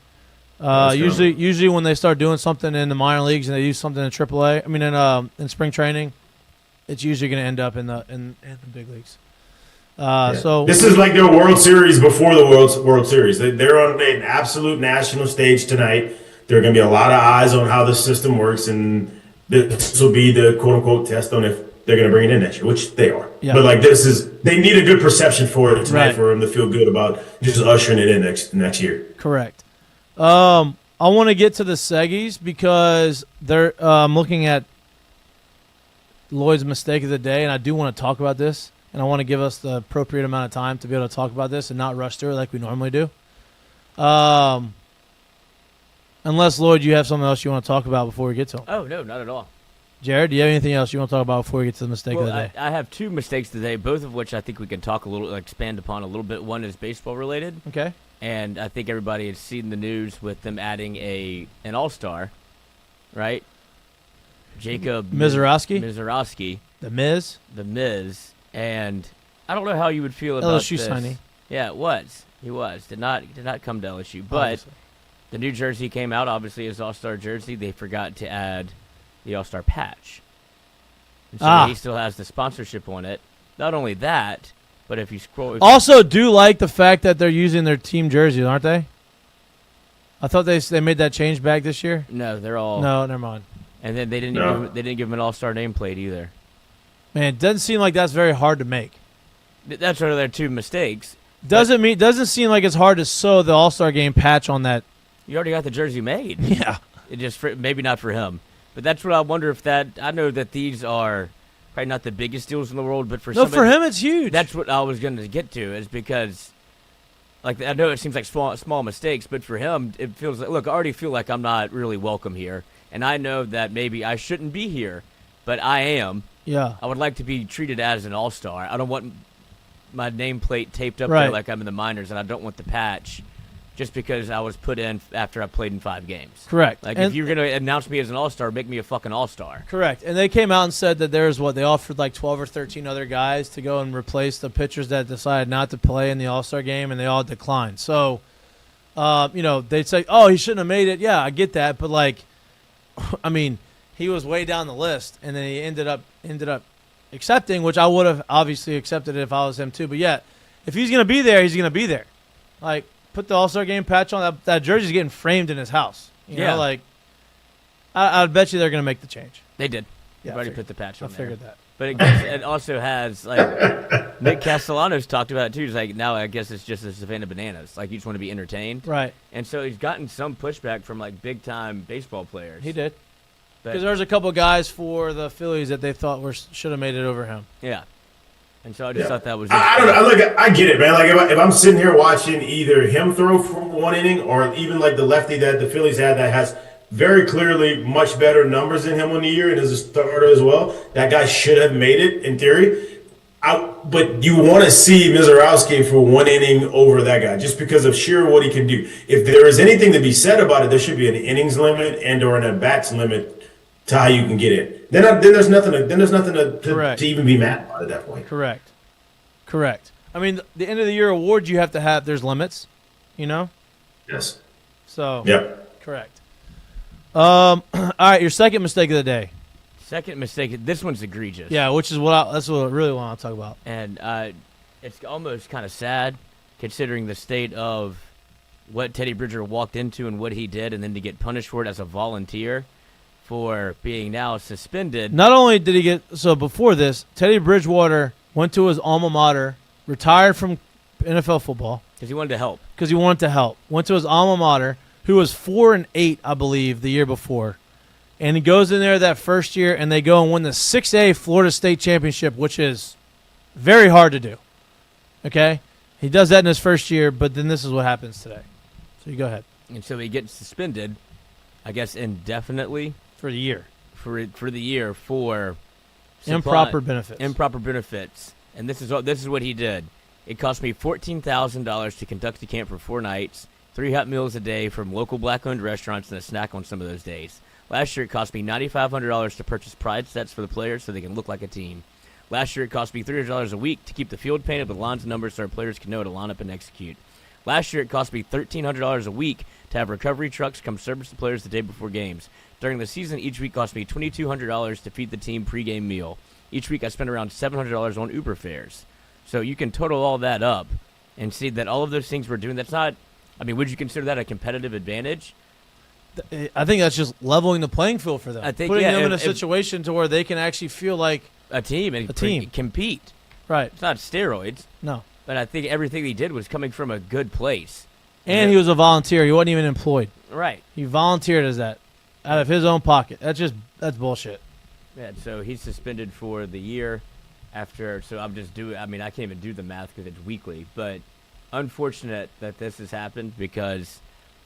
That's Usually when they start doing something in the minor leagues and they do something in AAA, I mean in spring training, it's usually going to end up in the big leagues. So this is like their World Series before the World Series. They're on an absolute national stage tonight. There are going to be a lot of eyes on how the system works, and this will be the quote unquote test on if they're going to bring it in next year, which they are. Yeah. But like they need a good perception for it tonight for them to feel good about just ushering it in next year. Correct. I want to get to the Seggies because I'm looking at Lloyd's mistake of the day, and I do want to talk about this, and I want to give us the appropriate amount of time to be able to talk about this and not rush through it like we normally do. Unless, Lloyd, you have something else you want to talk about before we get to them. Oh, no, not at all. Jared, do you have anything else you want to talk about before we get to the mistake of the day? I have two mistakes today, both of which I think we can talk a little, expand upon a little bit. One is baseball related. Okay. And I think everybody has seen the news with them adding an all-star, right? Jacob Mizorowski. The Miz. And I don't know how you would feel about LSU this. signing. Yeah, it was. He was. Did not come to LSU. But Obviously. The new jersey came out, obviously, as all-star jersey. They forgot to add the all-star patch. And so he still has the sponsorship on it. Not only that, but if you scroll... Also do like the fact that they're using their team jerseys, aren't they? I thought they made that change back this year. No, they're all... No, never mind. And then they didn't give him an all-star nameplate either. Man, it doesn't seem like that's very hard to make. That's one of their two mistakes. Doesn't seem like it's hard to sew the All-Star Game patch on that. You already got the jersey made. Yeah. It just maybe not for him. But that's what I wonder if that... I know that these are probably not the biggest deals in the world, but for for him it's huge. That's what I was going to get to, is because... Like, I know it seems like small mistakes, but for him, it feels like... Look, I already feel like I'm not really welcome here. And I know that maybe I shouldn't be here, but I am. Yeah. I would like to be treated as an all-star. I don't want my nameplate taped up there like I'm in the minors, and I don't want the patch just because I was put in after I played in 5 games. Correct. Like, if you're going to announce me as an all-star, make me a fucking all-star. Correct. And they came out and said that they offered like 12 or 13 other guys to go and replace the pitchers that decided not to play in the All-Star game, and they all declined. So, they'd say, oh, he shouldn't have made it. Yeah, I get that. But, like, I mean, he was way down the list, and then he ended up accepting, which I would have obviously accepted it if I was him too. But yeah, if he's gonna be there, he's gonna be there. Like, put the All-Star Game patch on. That jersey's getting framed in his house. You know, like, I bet you they're gonna make the change. They did. Yeah, They've already put the patch on I figured that. But it also has, like, Nick Castellanos talked about it too. He's like, now I guess it's just a Savannah Bananas. Like, you just want to be entertained. Right. And so he's gotten some pushback from, like, big-time baseball players. He did. Because there's a couple guys for the Phillies that they thought should have made it over him. Yeah. And so I just thought that was... I don't know. I get it, man. Like, if I'm sitting here watching either him throw for one inning or even, like, the lefty that the Phillies had that has very clearly much better numbers than him on the year and is a starter as well, that guy should have made it in theory. But you want to see Mizorowski for one inning over that guy just because of sheer what he can do. If there is anything to be said about it, there should be an innings limit and or an at-bats limit to how you can get in. Then there's nothing to even be mad about at that point. Correct. I mean, the end of the year awards you have to have, there's limits, you know? Yes. So, yep. Correct. All right, your second mistake of the day. Second mistake, this one's egregious. Yeah, that's what I really want to talk about. And it's almost kind of sad considering the state of what Teddy Bridger walked into and what he did, and then to get punished for it as a volunteer for being now suspended. Not only did he before this, Teddy Bridgewater went to his alma mater, retired from NFL football. Because he wanted to help. Went to his alma mater, who was 4-8, I believe, the year before. And he goes in there that first year, and they go and win the 6A Florida State Championship, which is very hard to do. Okay? He does that in his first year, but then this is what happens today. So you go ahead. And so he gets suspended, I guess, indefinitely. For the year. For the year for improper benefits. Improper benefits. And this is what he did. It cost me $14,000 to conduct the camp for 4 nights, 3 hot meals a day from local black-owned restaurants, and a snack on some of those days. Last year, it cost me $9,500 to purchase pride sets for the players so they can look like a team. Last year, it cost me $300 a week to keep the field painted with lines and numbers so our players can know how to line up and execute. Last year, it cost me $1,300 a week to have recovery trucks come service the players the day before games. During the season, each week cost me $2,200 to feed the team pregame meal. Each week, I spent around $700 on Uber fares. So you can total all that up and see that all of those things we're doing, that's not, I mean, would you consider that a competitive advantage? I think that's just leveling the playing field for them. I think, putting them in a situation to where they can actually feel like a team and compete. Right. It's not steroids. No. But I think everything he did was coming from a good place. And he was a volunteer. He wasn't even employed. Right. He volunteered as that out of his own pocket. That's bullshit. Yeah, so he's suspended for the year after. So I can't even do the math because it's weekly. But unfortunate that this has happened because,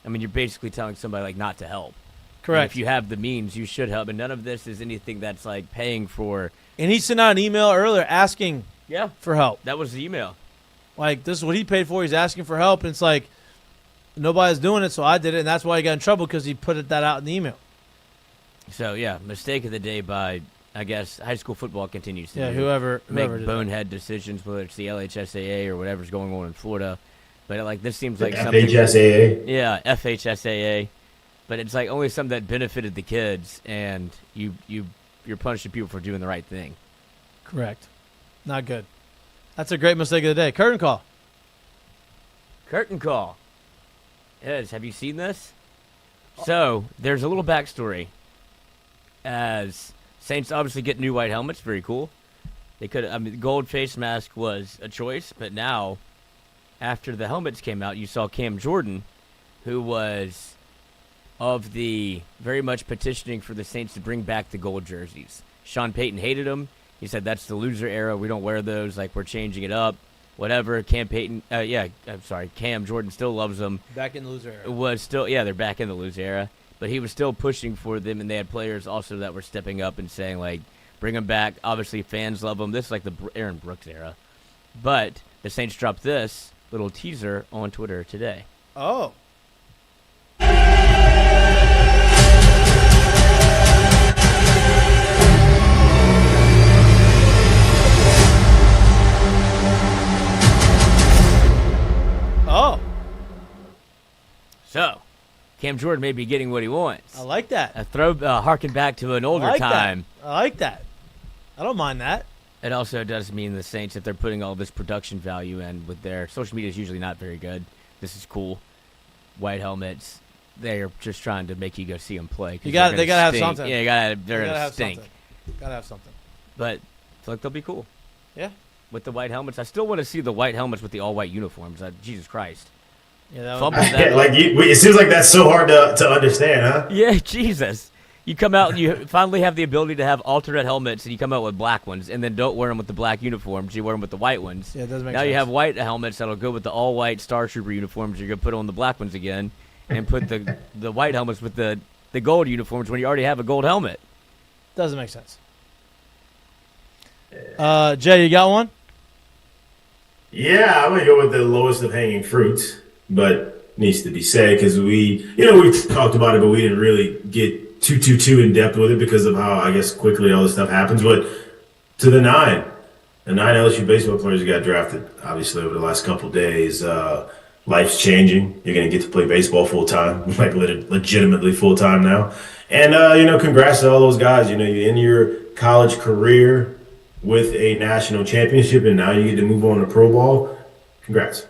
I mean, you're basically telling somebody, like, not to help. Correct. And if you have the means, you should help. And none of this is anything that's, like, paying for. And he sent out an email earlier asking for help. That was the email. Like, this is what he paid for. He's asking for help. And it's like, nobody's doing it, so I did it. And that's why he got in trouble because he put that out in the email. So, yeah, mistake of the day by, I guess, high school football continues to whoever make did bonehead decisions, whether it's the LHSAA or whatever's going on in Florida. But, like, this seems like something. FHSAA. Yeah, FHSAA. But it's, like, only something that benefited the kids, and you're punishing people for doing the right thing. Correct. Not good. That's a great mistake of the day. Curtain call. Curtain call. Have you seen this? So, there's a little backstory. As Saints obviously get new white helmets, very cool. They could, the gold face mask was a choice, but now, after the helmets came out, you saw Cam Jordan, who was of the very much petitioning for the Saints to bring back the gold jerseys. Sean Payton hated them. He said, that's the loser era. We don't wear those. Like, we're changing it up. Whatever. Cam Jordan still loves them. Back in the loser era. They're back in the loser era. But he was still pushing for them, and they had players also that were stepping up and saying, like, bring them back. Obviously, fans love them. This is like the Aaron Brooks era. But the Saints dropped this little teaser on Twitter today. Oh. Oh. So, Cam Jordan may be getting what he wants. I like that. Harken back to an older time. I like that. I don't mind that. It also does mean the Saints, if they're putting all this production value in with their social media is usually not very good. This is cool. White helmets. They're just trying to make you go see them play. They gotta have something. Yeah, they're gonna stink. Gotta have something. But I feel like they'll be cool. Yeah. With the white helmets, I still want to see the white helmets with the all white uniforms. Jesus Christ. Yeah, it seems like that's so hard to understand, huh? Yeah, Jesus. You come out and you finally have the ability to have alternate helmets, and you come out with black ones, and then don't wear them with the black uniforms. You wear them with the white ones. Yeah, it doesn't make now sense. You have white helmets that'll go with the all-white Star Trooper uniforms. You're going to put on the black ones again, and put the white helmets with the gold uniforms when you already have a gold helmet. Doesn't make sense. Jay, you got one? Yeah, I'm going to go with the lowest of hanging fruits. But needs to be said because we've talked about it, but we didn't really get too in depth with it because of how, I guess, quickly all this stuff happens. But to the nine LSU baseball players who got drafted, obviously, over the last couple of days, life's changing. You're going to get to play baseball full time, like legitimately full time now. And, congrats to all those guys. You end your college career with a national championship, and now you get to move on to pro ball. Congrats.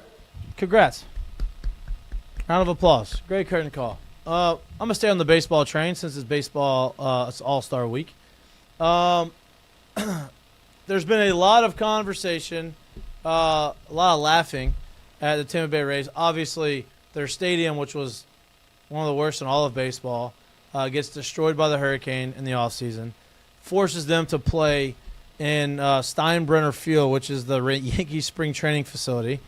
Round of applause. Great curtain call. I'm going to stay on the baseball train since it's baseball, it's All-Star Week. There's been a lot of conversation, a lot of laughing at the Tampa Bay Rays. Obviously, their stadium, which was one of the worst in all of baseball, gets destroyed by the hurricane in the offseason, forces them to play in Steinbrenner Field, which is the Yankees spring training facility.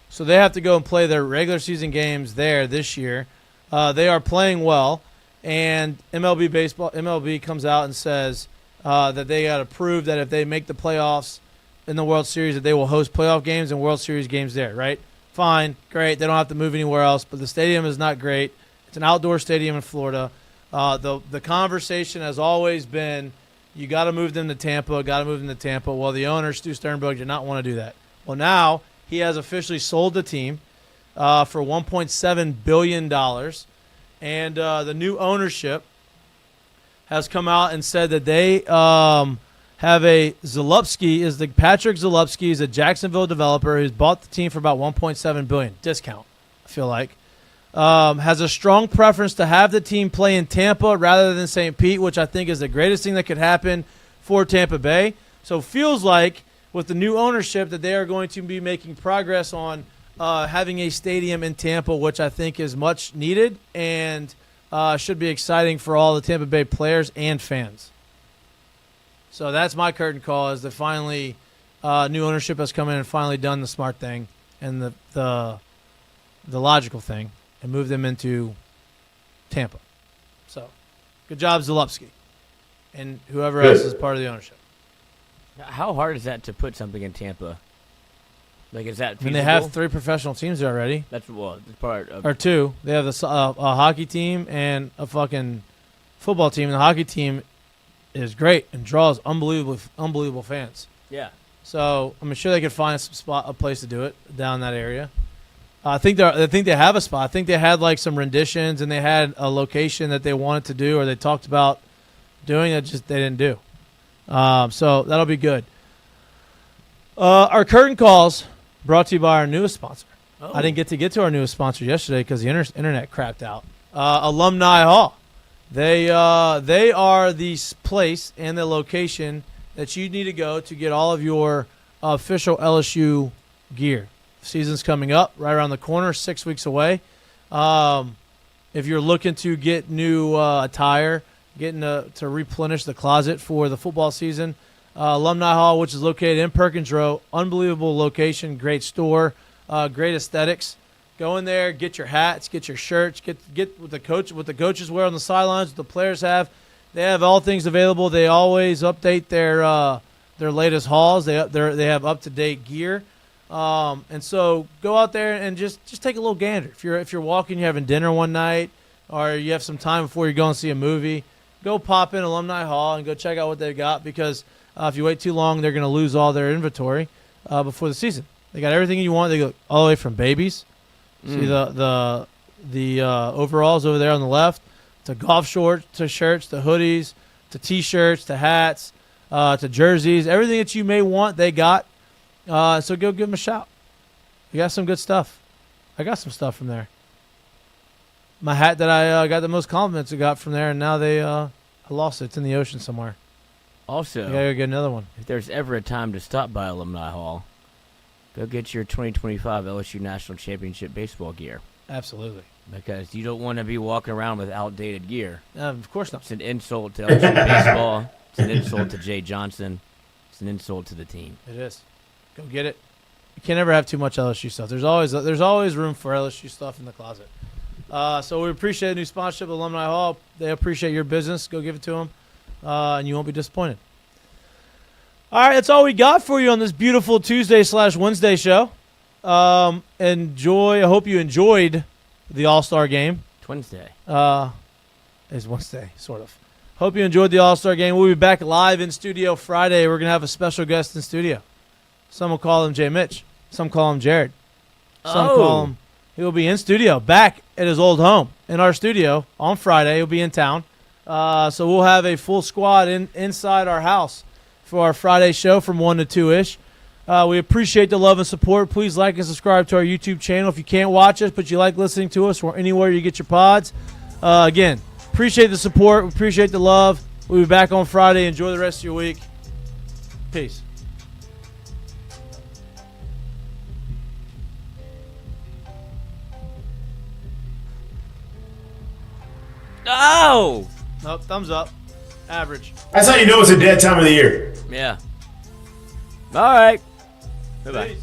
So they have to go and play their regular season games there this year. They are playing well, and MLB comes out and says that they got to prove that if they make the playoffs in the World Series, that they will host playoff games and World Series games there, right? Fine, great. They don't have to move anywhere else, but the stadium is not great. It's an outdoor stadium in Florida. The conversation has always been, you got to move them to Tampa, Well, the owner, Stu Sternberg, did not want to do that. Well, now he has officially sold the team. for $1.7 billion. And the new ownership has come out and said that they have Patrick Zalupski is a Jacksonville developer who's bought the team for about $1.7 billion discount, I feel like. Has a strong preference to have the team play in Tampa rather than St. Pete, which I think is the greatest thing that could happen for Tampa Bay. So it feels like with the new ownership that they are going to be making progress on having a stadium in Tampa, which I think is much needed and should be exciting for all the Tampa Bay players and fans. So that's my curtain call, is that finally new ownership has come in and finally done the smart thing and the logical thing and moved them into Tampa. So good job, Zalupski, and whoever else is part of the ownership. How hard is that to put something in Tampa? Like, is that feasible? And they have 3 professional teams there already. That's part of. Or 2. They have a hockey team and a fucking football team. And the hockey team is great and draws unbelievable fans. Yeah. So I'm sure they could find a place to do it down in that area. I think they have a spot. I think they had like some renditions and they had a location that they wanted to do or they talked about doing that they didn't do. So that'll be good. Our curtain calls brought to you by our newest sponsor. Oh. I didn't get to our newest sponsor yesterday because the internet crapped out. Alumni Hall. They are the place and the location that you need to go to get all of your official LSU gear. Season's coming up right around the corner, 6 weeks away. If you're looking to get new attire, getting to replenish the closet for the football season, Alumni Hall, which is located in Perkins Row, unbelievable location, great store, great aesthetics. Go in there, get your hats, get your shirts, get what the coaches wear on the sidelines, what the players have. They have all things available. They always update their latest hauls. They have up-to-date gear. And so go out there and just take a little gander. If you're walking, you're having dinner one night, or you have some time before you go and see a movie, go pop in Alumni Hall and go check out what they've got, because if you wait too long, they're going to lose all their inventory before the season. They got everything you want. They go all the way from babies. See the overalls over there on the left, to golf shorts, to shirts, to hoodies, to T-shirts, to hats, to jerseys. Everything that you may want, they got. So go give them a shout. You got some good stuff. I got some stuff from there. My hat that I got the most compliments I got from there, and now I lost it. It's in the ocean somewhere. Also, I gotta go get another one. If there's ever a time to stop by Alumni Hall, go get your 2025 LSU National Championship baseball gear. Absolutely. Because you don't want to be walking around with outdated gear. Of course not. It's an insult to LSU baseball. It's an insult to Jay Johnson. It's an insult to the team. It is. Go get it. You can't ever have too much LSU stuff. There's always room for LSU stuff in the closet. So we appreciate the new sponsorship of Alumni Hall. They appreciate your business. Go give it to them, and you won't be disappointed. All right, that's all we got for you on this beautiful Tuesday/Wednesday show. Enjoy. I hope you enjoyed the All-Star game. Wednesday. It's Wednesday, sort of. Hope you enjoyed the All-Star game. We'll be back live in studio Friday. We're going to have a special guest in studio. Some will call him Jay Mitch. Some call him Jared. Some call him. He will be in studio, back at his old home in our studio on Friday. He'll be in town. So we'll have a full squad inside our house for our Friday show from 1 to 2-ish. We appreciate the love and support. Please like and subscribe to our YouTube channel. If you can't watch us, but you like listening to us or anywhere you get your pods, again, appreciate the support. We appreciate the love. We'll be back on Friday. Enjoy the rest of your week. Peace. Oh! Nope, thumbs up. Average. That's how you know it's a dead time of the year. Yeah. All right. Bye-bye. Peace.